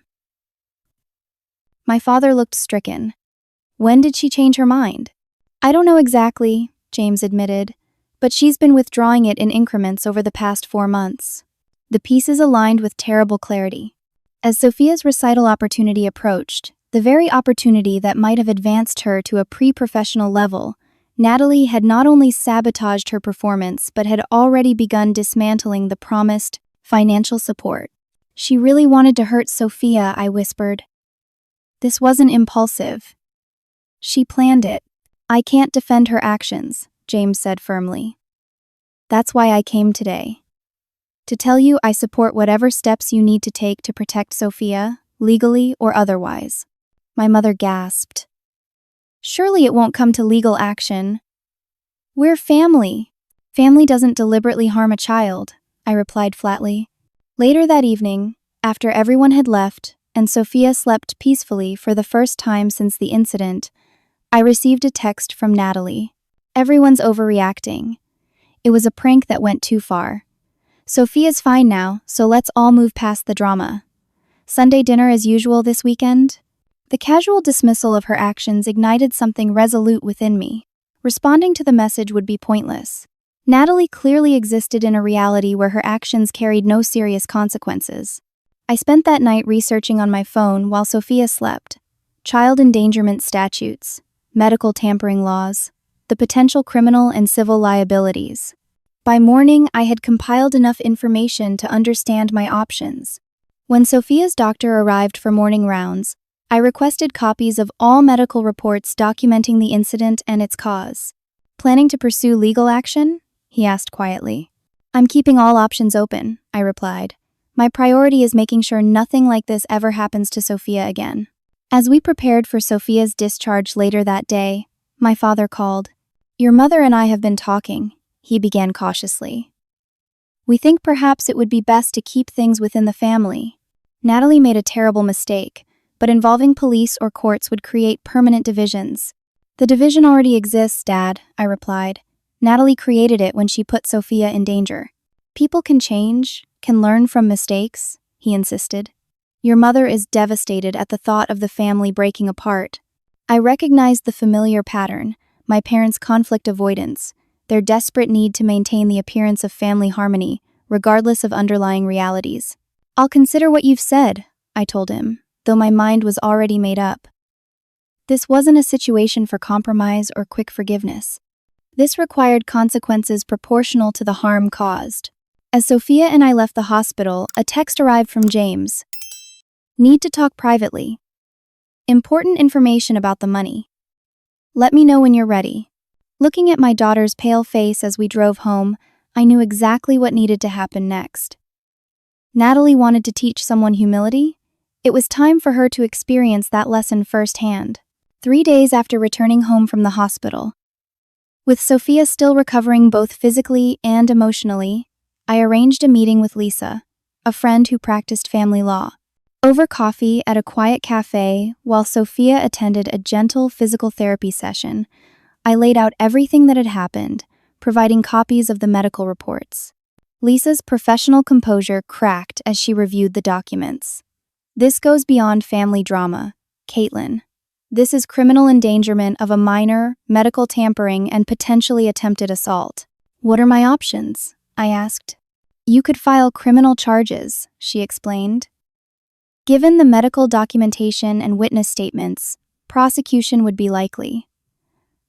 My father looked stricken. When did she change her mind? I don't know exactly, James admitted, but she's been withdrawing it in increments over the past 4 months. The pieces aligned with terrible clarity. As Sophia's recital opportunity approached, the very opportunity that might have advanced her to a pre-professional level, Natalie had not only sabotaged her performance but had already begun dismantling the promised financial support. She really wanted to hurt Sophia, I whispered. This wasn't impulsive. She planned it. I can't defend her actions, James said firmly. That's why I came today. To tell you I support whatever steps you need to take to protect Sophia, legally or otherwise. My mother gasped. Surely it won't come to legal action. We're family. Family doesn't deliberately harm a child, I replied flatly. Later that evening, after everyone had left and Sophia slept peacefully for the first time since the incident, I received a text from Natalie. Everyone's overreacting. It was a prank that went too far. Sophia's fine now, so let's all move past the drama. Sunday dinner as usual this weekend? The casual dismissal of her actions ignited something resolute within me. Responding to the message would be pointless. Natalie clearly existed in a reality where her actions carried no serious consequences. I spent that night researching on my phone while Sophia slept. Child endangerment statutes, medical tampering laws, the potential criminal and civil liabilities. By morning, I had compiled enough information to understand my options. When Sophia's doctor arrived for morning rounds, I requested copies of all medical reports documenting the incident and its cause. Planning to pursue legal action? He asked quietly. I'm keeping all options open, I replied. My priority is making sure nothing like this ever happens to Sophia again. As we prepared for Sophia's discharge later that day, my father called. Your mother and I have been talking, he began cautiously. We think perhaps it would be best to keep things within the family. Natalie made a terrible mistake, but involving police or courts would create permanent divisions. The division already exists, Dad, I replied. Natalie created it when she put Sophia in danger. People can change, can learn from mistakes, he insisted. Your mother is devastated at the thought of the family breaking apart. I recognized the familiar pattern, my parents' conflict avoidance, their desperate need to maintain the appearance of family harmony, regardless of underlying realities. I'll consider what you've said, I told him, though my mind was already made up. This wasn't a situation for compromise or quick forgiveness. This required consequences proportional to the harm caused. As Sophia and I left the hospital, a text arrived from James. Need to talk privately. Important information about the money. Let me know when you're ready. Looking at my daughter's pale face as we drove home, I knew exactly what needed to happen next. Natalie wanted to teach someone humility. It was time for her to experience that lesson firsthand. 3 days after returning home from the hospital, with Sophia still recovering both physically and emotionally, I arranged a meeting with Lisa, a friend who practiced family law. Over coffee at a quiet cafe, while Sophia attended a gentle physical therapy session, I laid out everything that had happened, providing copies of the medical reports. Lisa's professional composure cracked as she reviewed the documents. This goes beyond family drama, Caitlin. This is criminal endangerment of a minor, medical tampering, and potentially attempted assault. What are my options? I asked. You could file criminal charges, she explained. Given the medical documentation and witness statements, prosecution would be likely.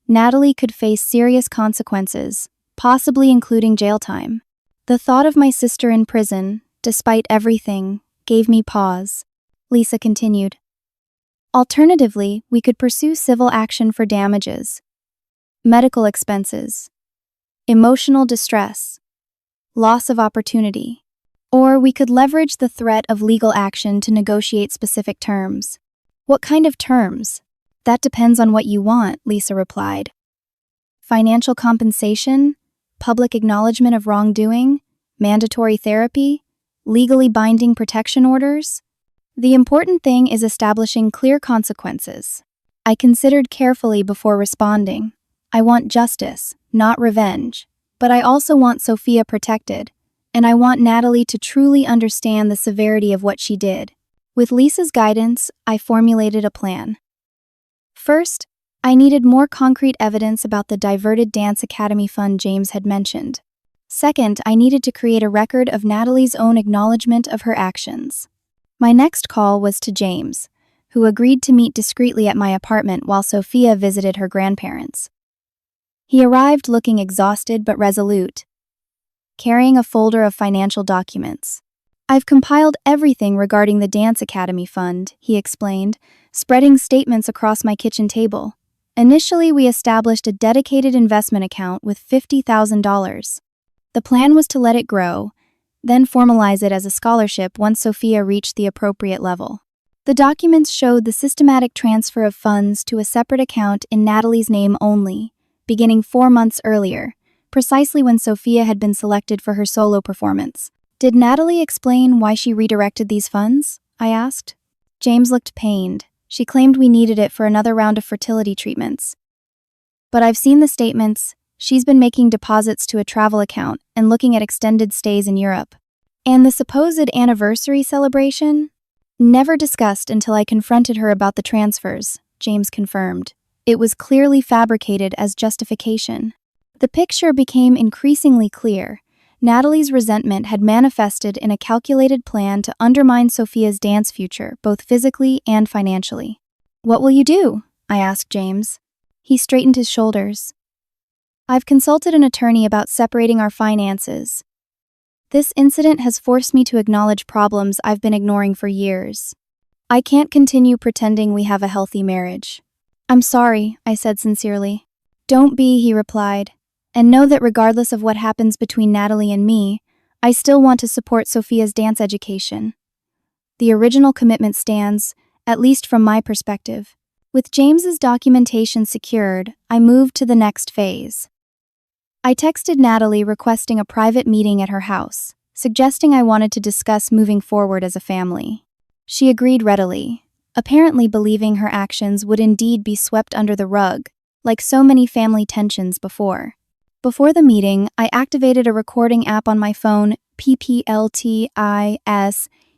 Natalie could face serious consequences, possibly including jail time. The thought of my sister in prison, despite everything, gave me pause. Lisa continued. Alternatively, we could pursue civil action for damages, medical expenses, emotional distress, loss of opportunity, or we could leverage the threat of legal action to negotiate specific terms. What kind of terms? That depends on what you want, Lisa replied. Financial compensation, public acknowledgement of wrongdoing, mandatory therapy, legally binding protection orders? The important thing is establishing clear consequences. I considered carefully before responding. I want justice, not revenge, but I also want Sophia protected, and I want Natalie to truly understand the severity of what she did. With Lisa's guidance, I formulated a plan. First, I needed more concrete evidence about the diverted Dance Academy fund James had mentioned. Second, I needed to create a record of Natalie's own acknowledgement of her actions. My next call was to James, who agreed to meet discreetly at my apartment while Sophia visited her grandparents. He arrived looking exhausted but resolute, carrying a folder of financial documents. I've compiled everything regarding the Dance Academy fund, he explained, spreading statements across my kitchen table. Initially, we established a dedicated investment account with $50,000. The plan was to let it grow, then formalize it as a scholarship once Sophia reached the appropriate level. The documents showed the systematic transfer of funds to a separate account in Natalie's name only, beginning 4 months earlier, precisely when Sophia had been selected for her solo performance. Did Natalie explain why she redirected these funds? I asked. James looked pained. She claimed we needed it for another round of fertility treatments. But I've seen the statements. She's been making deposits to a travel account and looking at extended stays in Europe. And the supposed anniversary celebration? Never discussed until I confronted her about the transfers, James confirmed. It was clearly fabricated as justification. The picture became increasingly clear. Natalie's resentment had manifested in a calculated plan to undermine Sophia's dance future, both physically and financially. "What will you do?" I asked James. He straightened his shoulders. "I've consulted an attorney about separating our finances. This incident has forced me to acknowledge problems I've been ignoring for years. I can't continue pretending we have a healthy marriage." "I'm sorry," I said sincerely. "Don't be," he replied. "And know that regardless of what happens between Natalie and me, I still want to support Sophia's dance education. The original commitment stands, at least from my perspective." With James's documentation secured, I moved to the next phase. I texted Natalie requesting a private meeting at her house, suggesting I wanted to discuss moving forward as a family. She agreed readily, apparently believing her actions would indeed be swept under the rug, like so many family tensions before. Before the meeting, I activated a recording app on my phone, PPLTIS,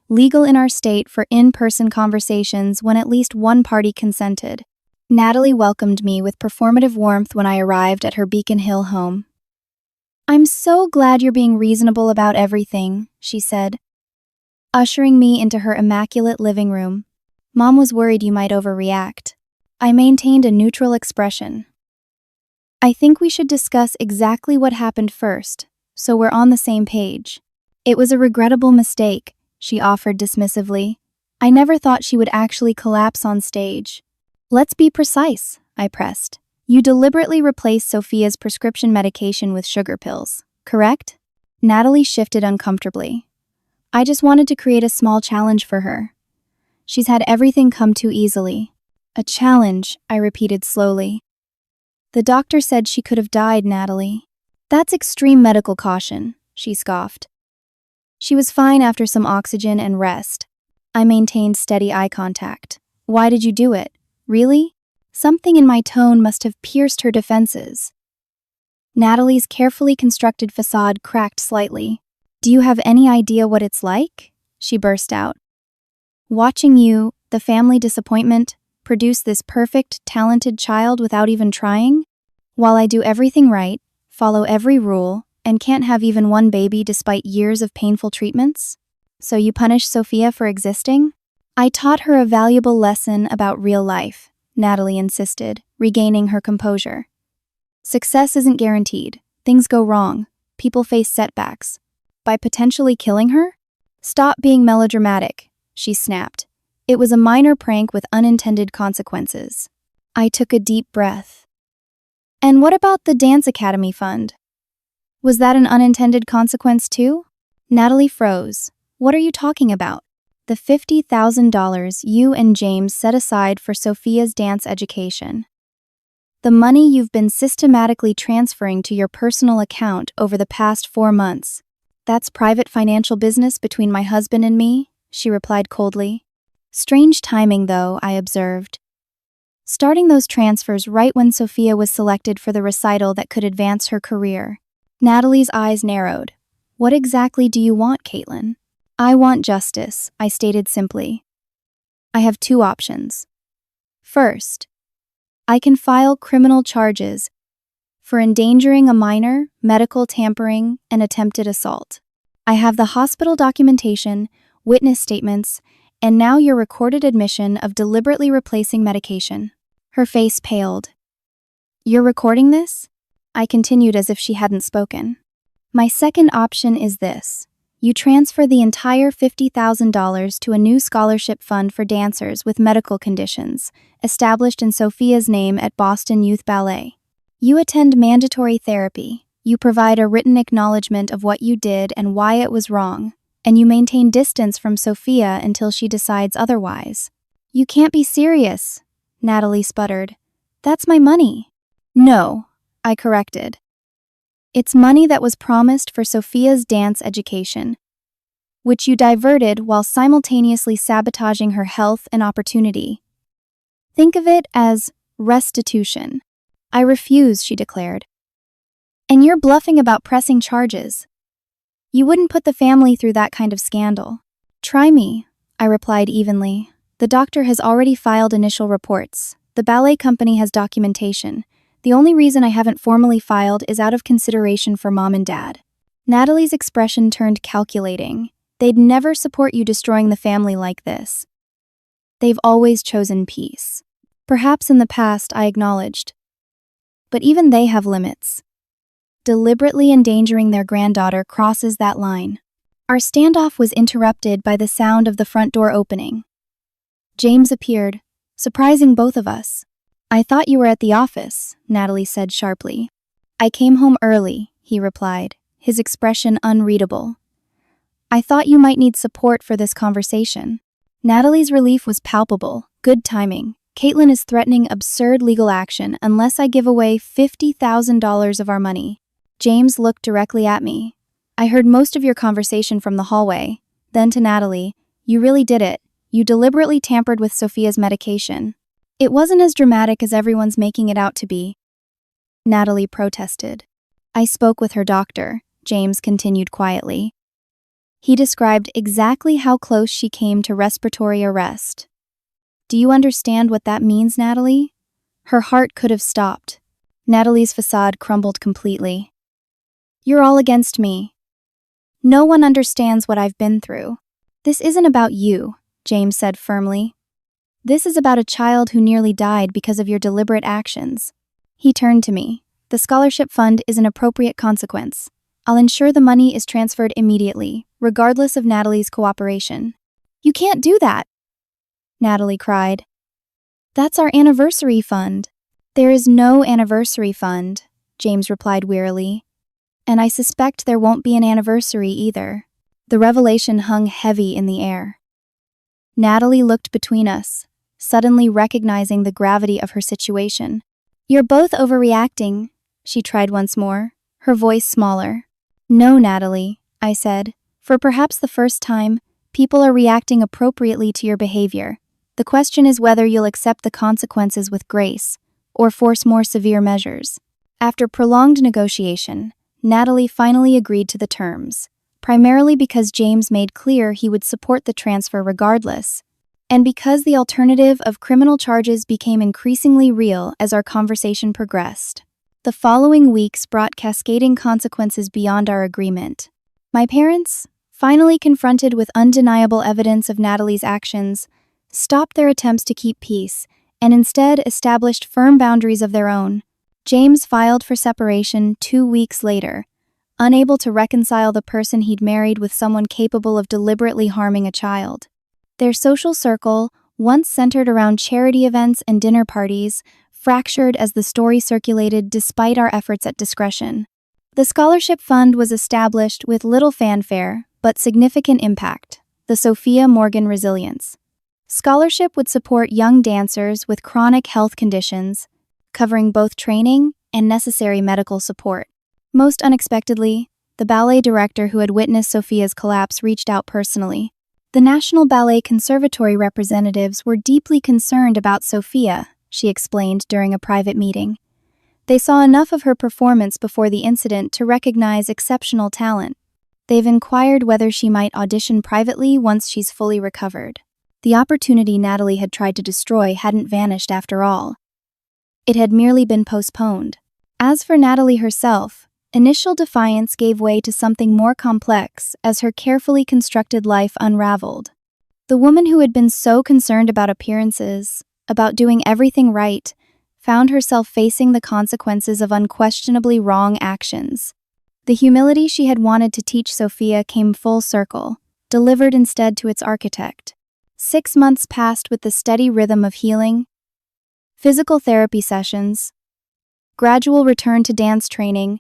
legal in our state for in-person conversations when at least one party consented. Natalie welcomed me with performative warmth when I arrived at her Beacon Hill home. "I'm so glad you're being reasonable about everything," she said, ushering me into her immaculate living room. "Mom was worried you might overreact." I maintained a neutral expression. "I think we should discuss exactly what happened first, so we're on the same page." "It was a regrettable mistake," she offered dismissively. "I never thought she would actually collapse on stage." "Let's be precise," I pressed. "You deliberately replaced Sophia's prescription medication with sugar pills, correct?" Natalie shifted uncomfortably. "I just wanted to create a small challenge for her. She's had everything come too easily." "A challenge," I repeated slowly. "The doctor said she could have died, Natalie." "That's extreme medical caution," she scoffed. "She was fine after some oxygen and rest." I maintained steady eye contact. "Why did you do it? Really?" Something in my tone must have pierced her defenses. Natalie's carefully constructed facade cracked slightly. "Do you have any idea what it's like?" she burst out. "Watching you, the family disappointment, produce this perfect, talented child without even trying? While I do everything right, follow every rule, and can't have even one baby despite years of painful treatments? So you punish Sophia for existing?" "I taught her a valuable lesson about real life," Natalie insisted, regaining her composure. "Success isn't guaranteed. Things go wrong. People face setbacks. By potentially killing her? Stop being melodramatic," she snapped. "It was a minor prank with unintended consequences." I took a deep breath. "And what about the Dance Academy fund? Was that an unintended consequence too?" Natalie froze. "What are you talking about?" "The $50,000 you and James set aside for Sophia's dance education. The money you've been systematically transferring to your personal account over the past 4 months. That's private financial business between my husband and me," she replied coldly. "Strange timing, though," I observed. "Starting those transfers right when Sophia was selected for the recital that could advance her career." Natalie's eyes narrowed. "What exactly do you want, Caitlin?" "I want justice," I stated simply. "I have 2 options. First, I can file criminal charges for endangering a minor, medical tampering, and attempted assault. I have the hospital documentation, witness statements, and now your recorded admission of deliberately replacing medication." Her face paled. "You're recording this?" I continued as if she hadn't spoken. "My second option is this. You transfer the entire $50,000 to a new scholarship fund for dancers with medical conditions, established in Sophia's name at Boston Youth Ballet. You attend mandatory therapy, you provide a written acknowledgement of what you did and why it was wrong, and you maintain distance from Sophia until she decides otherwise." "You can't be serious," Natalie sputtered. "That's my money." "No," I corrected. It's money that was promised for Sophia's dance education, which you diverted while simultaneously sabotaging her health and opportunity. Think of it as restitution. I refuse, she declared. And you're bluffing about pressing charges. You wouldn't put the family through that kind of scandal. Try me, I replied evenly. The doctor has already filed initial reports. The ballet company has documentation. The only reason I haven't formally filed is out of consideration for Mom and Dad. Natalie's expression turned calculating. They'd never support you destroying the family like this. They've always chosen peace. Perhaps in the past, I acknowledged. But even they have limits. Deliberately endangering their granddaughter crosses that line. Our standoff was interrupted by the sound of the front door opening. James appeared, surprising both of us. I thought you were at the office, Natalie said sharply. I came home early, he replied, his expression unreadable. I thought you might need support for this conversation. Natalie's relief was palpable. Good timing. Caitlin is threatening absurd legal action unless I give away $50,000 of our money. James looked directly at me. I heard most of your conversation from the hallway. Then to Natalie, you really did it. You deliberately tampered with Sophia's medication. It wasn't as dramatic as everyone's making it out to be. Natalie protested. I spoke with her doctor, James continued quietly. He described exactly how close she came to respiratory arrest. Do you understand what that means, Natalie? Her heart could have stopped. Natalie's facade crumbled completely. You're all against me. No one understands what I've been through. This isn't about you, James said firmly. This is about a child who nearly died because of your deliberate actions. He turned to me. The scholarship fund is an appropriate consequence. I'll ensure the money is transferred immediately, regardless of Natalie's cooperation. You can't do that, Natalie cried. That's our anniversary fund. There is no anniversary fund, James replied wearily. And I suspect there won't be an anniversary either. The revelation hung heavy in the air. Natalie looked between us, suddenly recognizing the gravity of her situation. You're both overreacting, she tried once more, her voice smaller. No, Natalie, I said. For perhaps the first time, people are reacting appropriately to your behavior. The question is whether you'll accept the consequences with grace, or force more severe measures. After prolonged negotiation, Natalie finally agreed to the terms, primarily because James made clear he would support the transfer regardless, and because the alternative of criminal charges became increasingly real as our conversation progressed. The following weeks brought cascading consequences beyond our agreement. My parents, finally confronted with undeniable evidence of Natalie's actions, stopped their attempts to keep peace and instead established firm boundaries of their own. James filed for separation 2 weeks later, unable to reconcile the person he'd married with someone capable of deliberately harming a child. Their social circle, once centered around charity events and dinner parties, fractured as the story circulated despite our efforts at discretion. The scholarship fund was established with little fanfare, but significant impact: the Sophia Morgan Resilience. Scholarship would support young dancers with chronic health conditions, covering both training and necessary medical support. Most unexpectedly, the ballet director who had witnessed Sophia's collapse reached out personally. The National Ballet Conservatory representatives were deeply concerned about Sophia, she explained during a private meeting. They saw enough of her performance before the incident to recognize exceptional talent. They've inquired whether she might audition privately once she's fully recovered. The opportunity Natalie had tried to destroy hadn't vanished after all. It had merely been postponed. As for Natalie herself, initial defiance gave way to something more complex as her carefully constructed life unraveled. The woman who had been so concerned about appearances, about doing everything right, found herself facing the consequences of unquestionably wrong actions. The humility she had wanted to teach Sophia came full circle, delivered instead to its architect. 6 months passed with the steady rhythm of healing, physical therapy sessions, gradual return to dance training,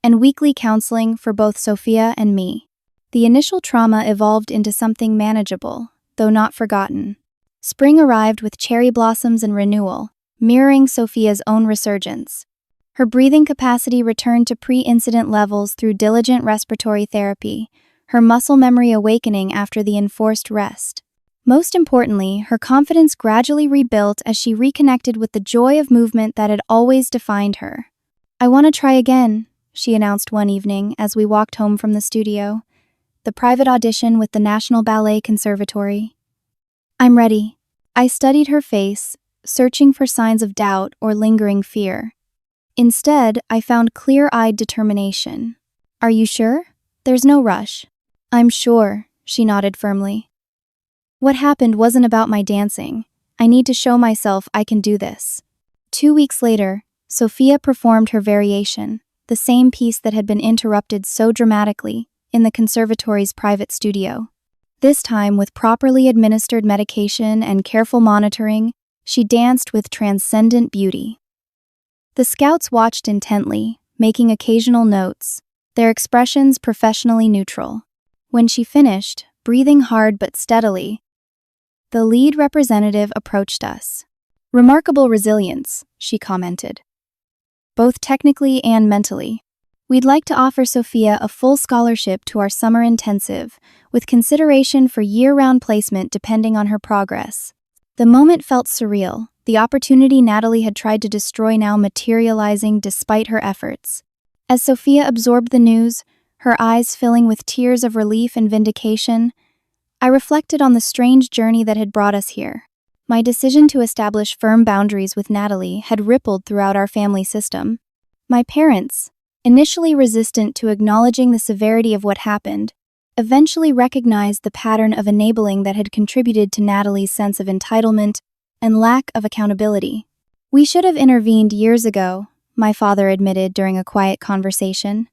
and weekly counseling for both Sophia and me. The initial trauma evolved into something manageable, though not forgotten. Spring arrived with cherry blossoms and renewal, mirroring Sophia's own resurgence. Her breathing capacity returned to pre-incident levels through diligent respiratory therapy, her muscle memory awakening after the enforced rest. Most importantly, her confidence gradually rebuilt as she reconnected with the joy of movement that had always defined her. "I want to try again," she announced one evening as we walked home from the studio, the private audition with the National Ballet Conservatory. "I'm ready." I studied her face, searching for signs of doubt or lingering fear. Instead, I found clear-eyed determination. "Are you sure? There's no rush." "I'm sure," she nodded firmly. "What happened wasn't about my dancing. I need to show myself I can do this." 2 weeks later, Sophia performed her variation, the same piece that had been interrupted so dramatically, in the conservatory's private studio. This time, with properly administered medication and careful monitoring, she danced with transcendent beauty. The scouts watched intently, making occasional notes, their expressions professionally neutral. When she finished, breathing hard but steadily, the lead representative approached us. "Remarkable resilience," she commented, "both technically and mentally. We'd like to offer Sophia a full scholarship to our summer intensive, with consideration for year-round placement depending on her progress." The moment felt surreal, the opportunity Natalie had tried to destroy now materializing despite her efforts. As Sophia absorbed the news, her eyes filling with tears of relief and vindication, I reflected on the strange journey that had brought us here. My decision to establish firm boundaries with Natalie had rippled throughout our family system. My parents, initially resistant to acknowledging the severity of what happened, eventually recognized the pattern of enabling that had contributed to Natalie's sense of entitlement and lack of accountability. "We should have intervened years ago," my father admitted during a quiet conversation.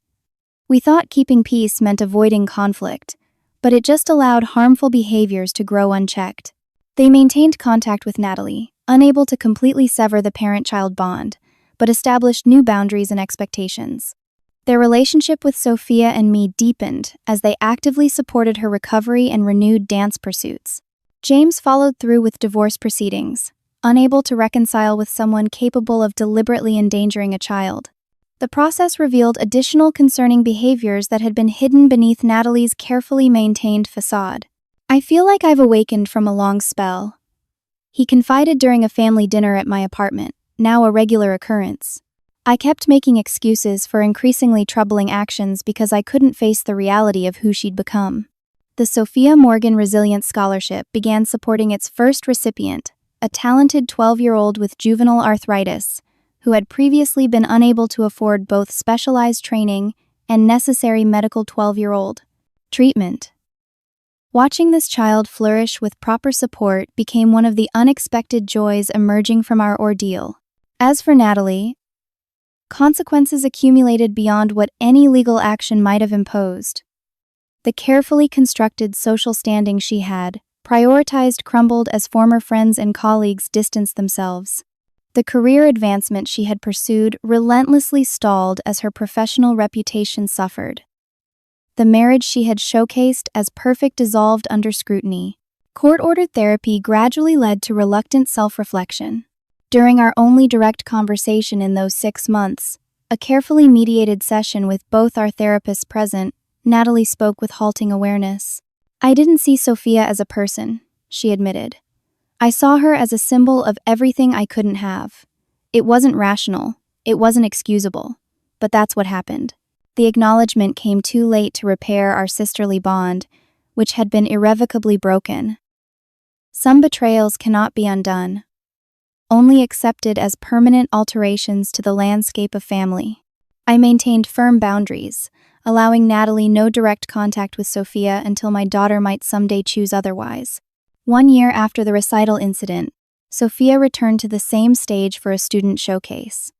"We thought keeping peace meant avoiding conflict, but it just allowed harmful behaviors to grow unchecked." They maintained contact with Natalie, unable to completely sever the parent-child bond, but established new boundaries and expectations. Their relationship with Sophia and me deepened as they actively supported her recovery and renewed dance pursuits. James followed through with divorce proceedings, unable to reconcile with someone capable of deliberately endangering a child. The process revealed additional concerning behaviors that had been hidden beneath Natalie's carefully maintained facade. "I feel like I've awakened from a long spell," he confided during a family dinner at my apartment, now a regular occurrence. "I kept making excuses for increasingly troubling actions because I couldn't face the reality of who she'd become." The Sophia Morgan Resilience Scholarship began supporting its first recipient, a talented 12-year-old with juvenile arthritis, who had previously been unable to afford both specialized training and necessary medical 12-year-old treatment. Watching this child flourish with proper support became one of the unexpected joys emerging from our ordeal. As for Natalie, consequences accumulated beyond what any legal action might have imposed. The carefully constructed social standing she had, prioritized, crumbled as former friends and colleagues distanced themselves. The career advancement she had pursued relentlessly stalled as her professional reputation suffered. The marriage she had showcased as perfect dissolved under scrutiny. Court-ordered therapy gradually led to reluctant self-reflection. During our only direct conversation in those 6 months, a carefully mediated session with both our therapists present, Natalie spoke with halting awareness. "I didn't see Sophia as a person," she admitted. "I saw her as a symbol of everything I couldn't have. It wasn't rational, it wasn't excusable, but that's what happened." The acknowledgement came too late to repair our sisterly bond, which had been irrevocably broken. Some betrayals cannot be undone, only accepted as permanent alterations to the landscape of family. I maintained firm boundaries, allowing Natalie no direct contact with Sophia until my daughter might someday choose otherwise. 1 year after the recital incident, Sophia returned to the same stage for a student showcase.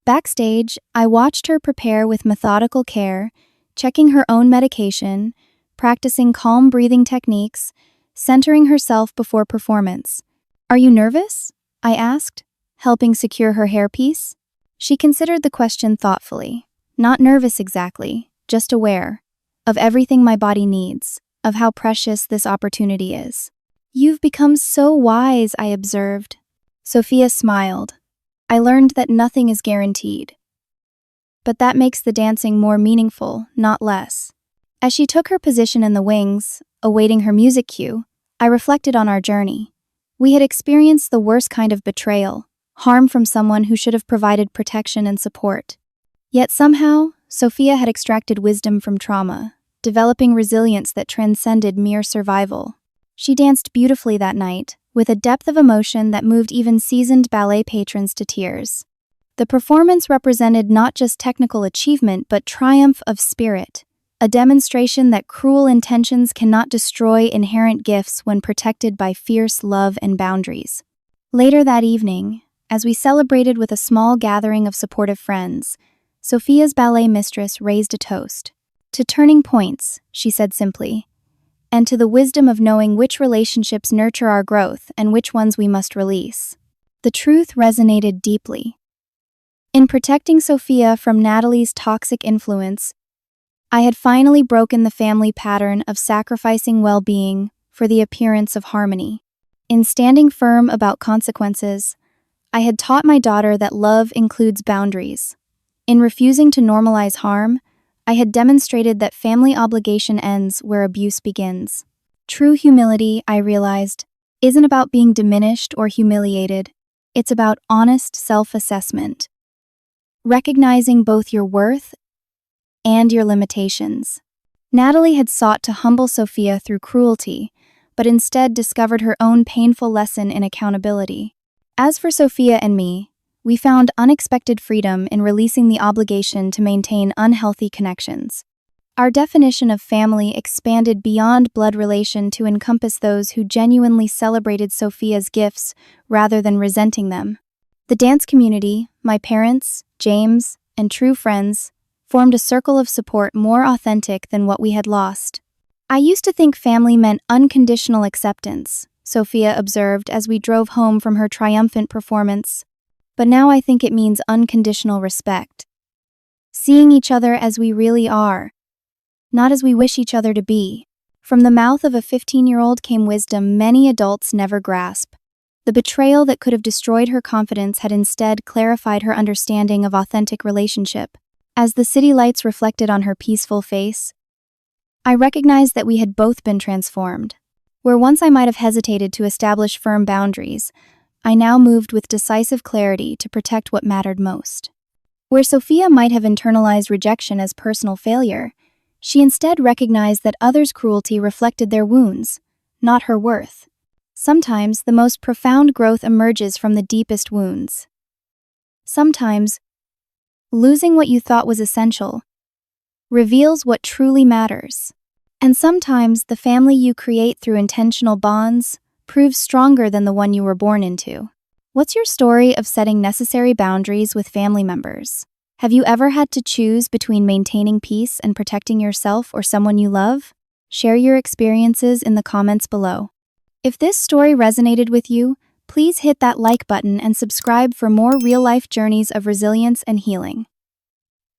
Backstage, I watched her prepare with methodical care, checking her own medication, practicing calm breathing techniques, centering herself before performance. "Are you nervous?" I asked, helping secure her hairpiece. She considered the question thoughtfully. "Not nervous exactly, just aware of everything my body needs, of how precious this opportunity is." "You've become so wise," I observed. Sophia smiled. "I learned that nothing is guaranteed. but that makes the dancing more meaningful, not less. As she took her position in the wings, awaiting her music cue, I reflected on our journey. We had experienced the worst kind of betrayal, harm from someone who should have provided protection and support. Yet somehow, Sophia had extracted wisdom from trauma, developing resilience that transcended mere survival. She danced beautifully that night, with a depth of emotion that moved even seasoned ballet patrons to tears. The performance represented not just technical achievement but triumph of spirit, a demonstration that cruel intentions cannot destroy inherent gifts when protected by fierce love and boundaries. Later that evening, as we celebrated with a small gathering of supportive friends, Sophia's ballet mistress raised a toast. "To turning points," she said simply, "and to the wisdom of knowing which relationships nurture our growth and which ones we must release." The truth resonated deeply. In protecting Sophia from Natalie's toxic influence, I had finally broken the family pattern of sacrificing well-being for the appearance of harmony. In standing firm about consequences, I had taught my daughter that love includes boundaries. In refusing to normalize harm, I had demonstrated that family obligation ends where abuse begins. True humility, I realized, isn't about being diminished or humiliated. It's about honest self-assessment, recognizing both your worth and your limitations. Natalie had sought to humble Sophia through cruelty, but instead discovered her own painful lesson in accountability. As for Sophia and me, we found unexpected freedom in releasing the obligation to maintain unhealthy connections. Our definition of family expanded beyond blood relation to encompass those who genuinely celebrated Sophia's gifts rather than resenting them. The dance community, my parents, James, and true friends, formed a circle of support more authentic than what we had lost. "I used to think family meant unconditional acceptance," Sophia observed as we drove home from her triumphant performance. "But now I think it means unconditional respect. Seeing each other as we really are, not as we wish each other to be." From the mouth of a 15-year-old came wisdom many adults never grasp. The betrayal that could have destroyed her confidence had instead clarified her understanding of authentic relationship. As the city lights reflected on her peaceful face, I recognized that we had both been transformed. Where once I might have hesitated to establish firm boundaries, I now moved with decisive clarity to protect what mattered most. Where Sophia might have internalized rejection as personal failure, she instead recognized that others' cruelty reflected their wounds, not her worth. Sometimes the most profound growth emerges from the deepest wounds. Sometimes, losing what you thought was essential reveals what truly matters. And sometimes the family you create through intentional bonds proves stronger than the one you were born into. What's your story of setting necessary boundaries with family members? Have you ever had to choose between maintaining peace and protecting yourself or someone you love? Share your experiences in the comments below. If this story resonated with you, please hit that like button and subscribe for more real-life journeys of resilience and healing.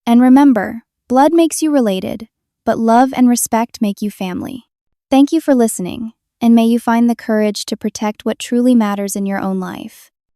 And remember, blood makes you related, but love and respect make you family. Thank you for listening, and may you find the courage to protect what truly matters in your own life.